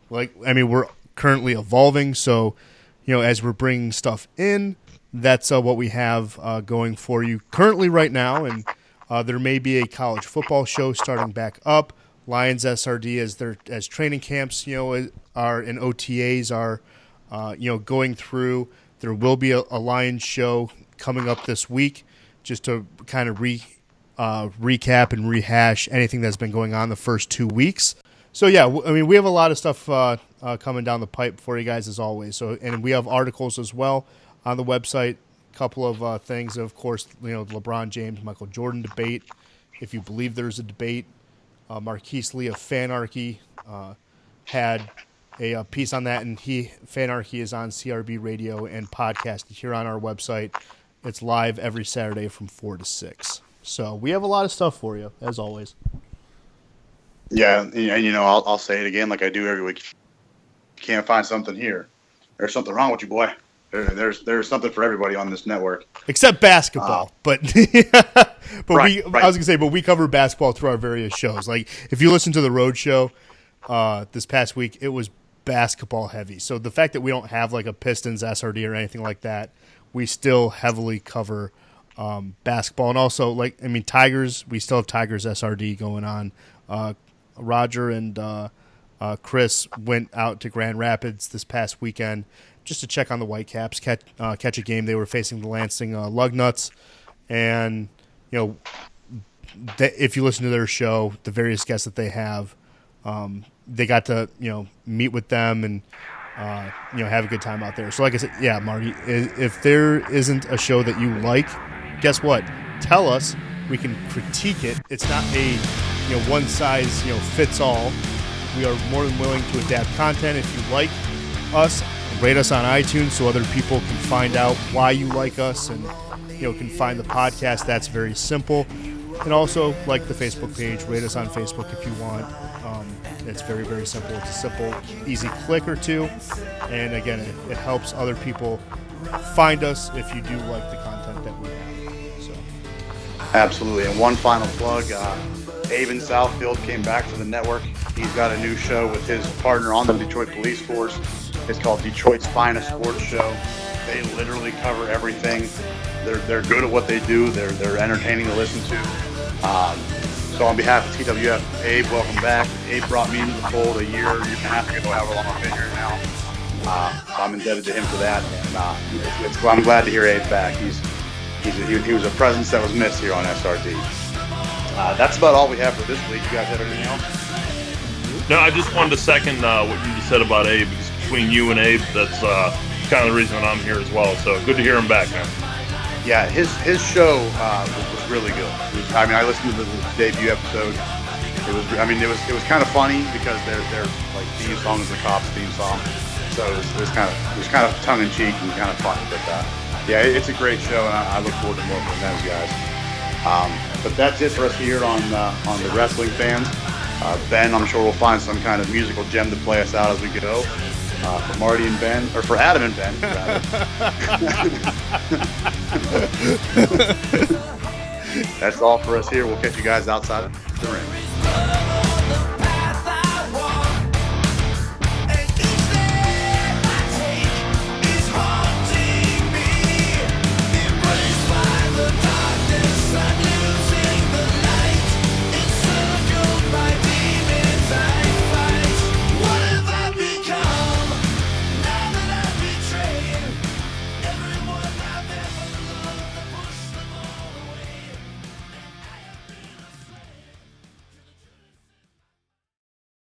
We're currently evolving, so as we're bringing stuff in, that's what we have going for you currently right now, and there may be a college football show starting back up. Lions SRD as training camps, are and OTAs are, going through. There will be a Lions show coming up this week, just to kind of recap and rehash anything that's been going on the first 2 weeks. So yeah, I mean, we have a lot of stuff coming down the pipe for you guys as always. So, and we have articles as well on the website. A couple of things, of course, the LeBron James, Michael Jordan debate. If you believe there's a debate, Marquise Lee of Fanarchy had a piece on that, and Fanarchy is on CRB Radio and podcast here on our website. It's live every Saturday from 4 to 6. So we have a lot of stuff for you as always. Yeah, and I'll say it again like I do every week. You can't find something here. There's something wrong with you, boy. There's something for everybody on this network. Except basketball, but Right. I was gonna say, but we cover basketball through our various shows. Like if you listen to the Road Show this past week, it was basketball heavy. So the fact that we don't have like a Pistons SRD or anything like that, we still heavily cover basketball. And also, Tigers, we still have Tigers SRD going on. Roger and Chris went out to Grand Rapids this past weekend just to check on the Whitecaps, catch a game. They were facing the Lansing Lugnuts, and if you listen to their show, the various guests that they have, they got to meet with them and have a good time out there. So like I said, yeah, Marty, if there isn't a show that you like, guess what? Tell us. We can critique it. It's not a one size fits all. We are more than willing to adapt content. If you like us, rate us on iTunes so other people can find out why you like us and can find the podcast. That's very simple. And also like the Facebook page. Rate us on Facebook if you want. It's very, very simple. It's a simple, easy click or two. And again, it helps other people find us if you do like the content that we have. So. Absolutely. And one final plug. Abe in Southfield came back to the network. He's got a new show with his partner on the Detroit Police Force. It's called Detroit's Finest Sports Show. They literally cover everything. They're good at what they do. They're entertaining to listen to. So on behalf of TWF, Abe, welcome back. Abe brought me into the fold a year and a half ago, however long I've been here now. So I'm indebted to him for that. And I'm glad to hear Abe back. He was a presence that was missed here on SRD. That's about all we have for this week. You guys have anything else? No, I just wanted to second what you just said about Abe, because between you and Abe, that's kind of the reason that I'm here as well. So good to hear him back, man. Yeah, his show was really good. I listened to the debut episode. It was kind of funny because their like theme song is the Cops theme song, so it was kind of tongue in cheek and kind of funny. But yeah, it's a great show, and I look forward to more from those guys. But that's it for us here on the Wrestling Fans. Ben, I'm sure we'll find some kind of musical gem to play us out as we go. For Marty and Ben, or for Adam and Ben, rather. That's all for us here. We'll catch you guys outside the ring.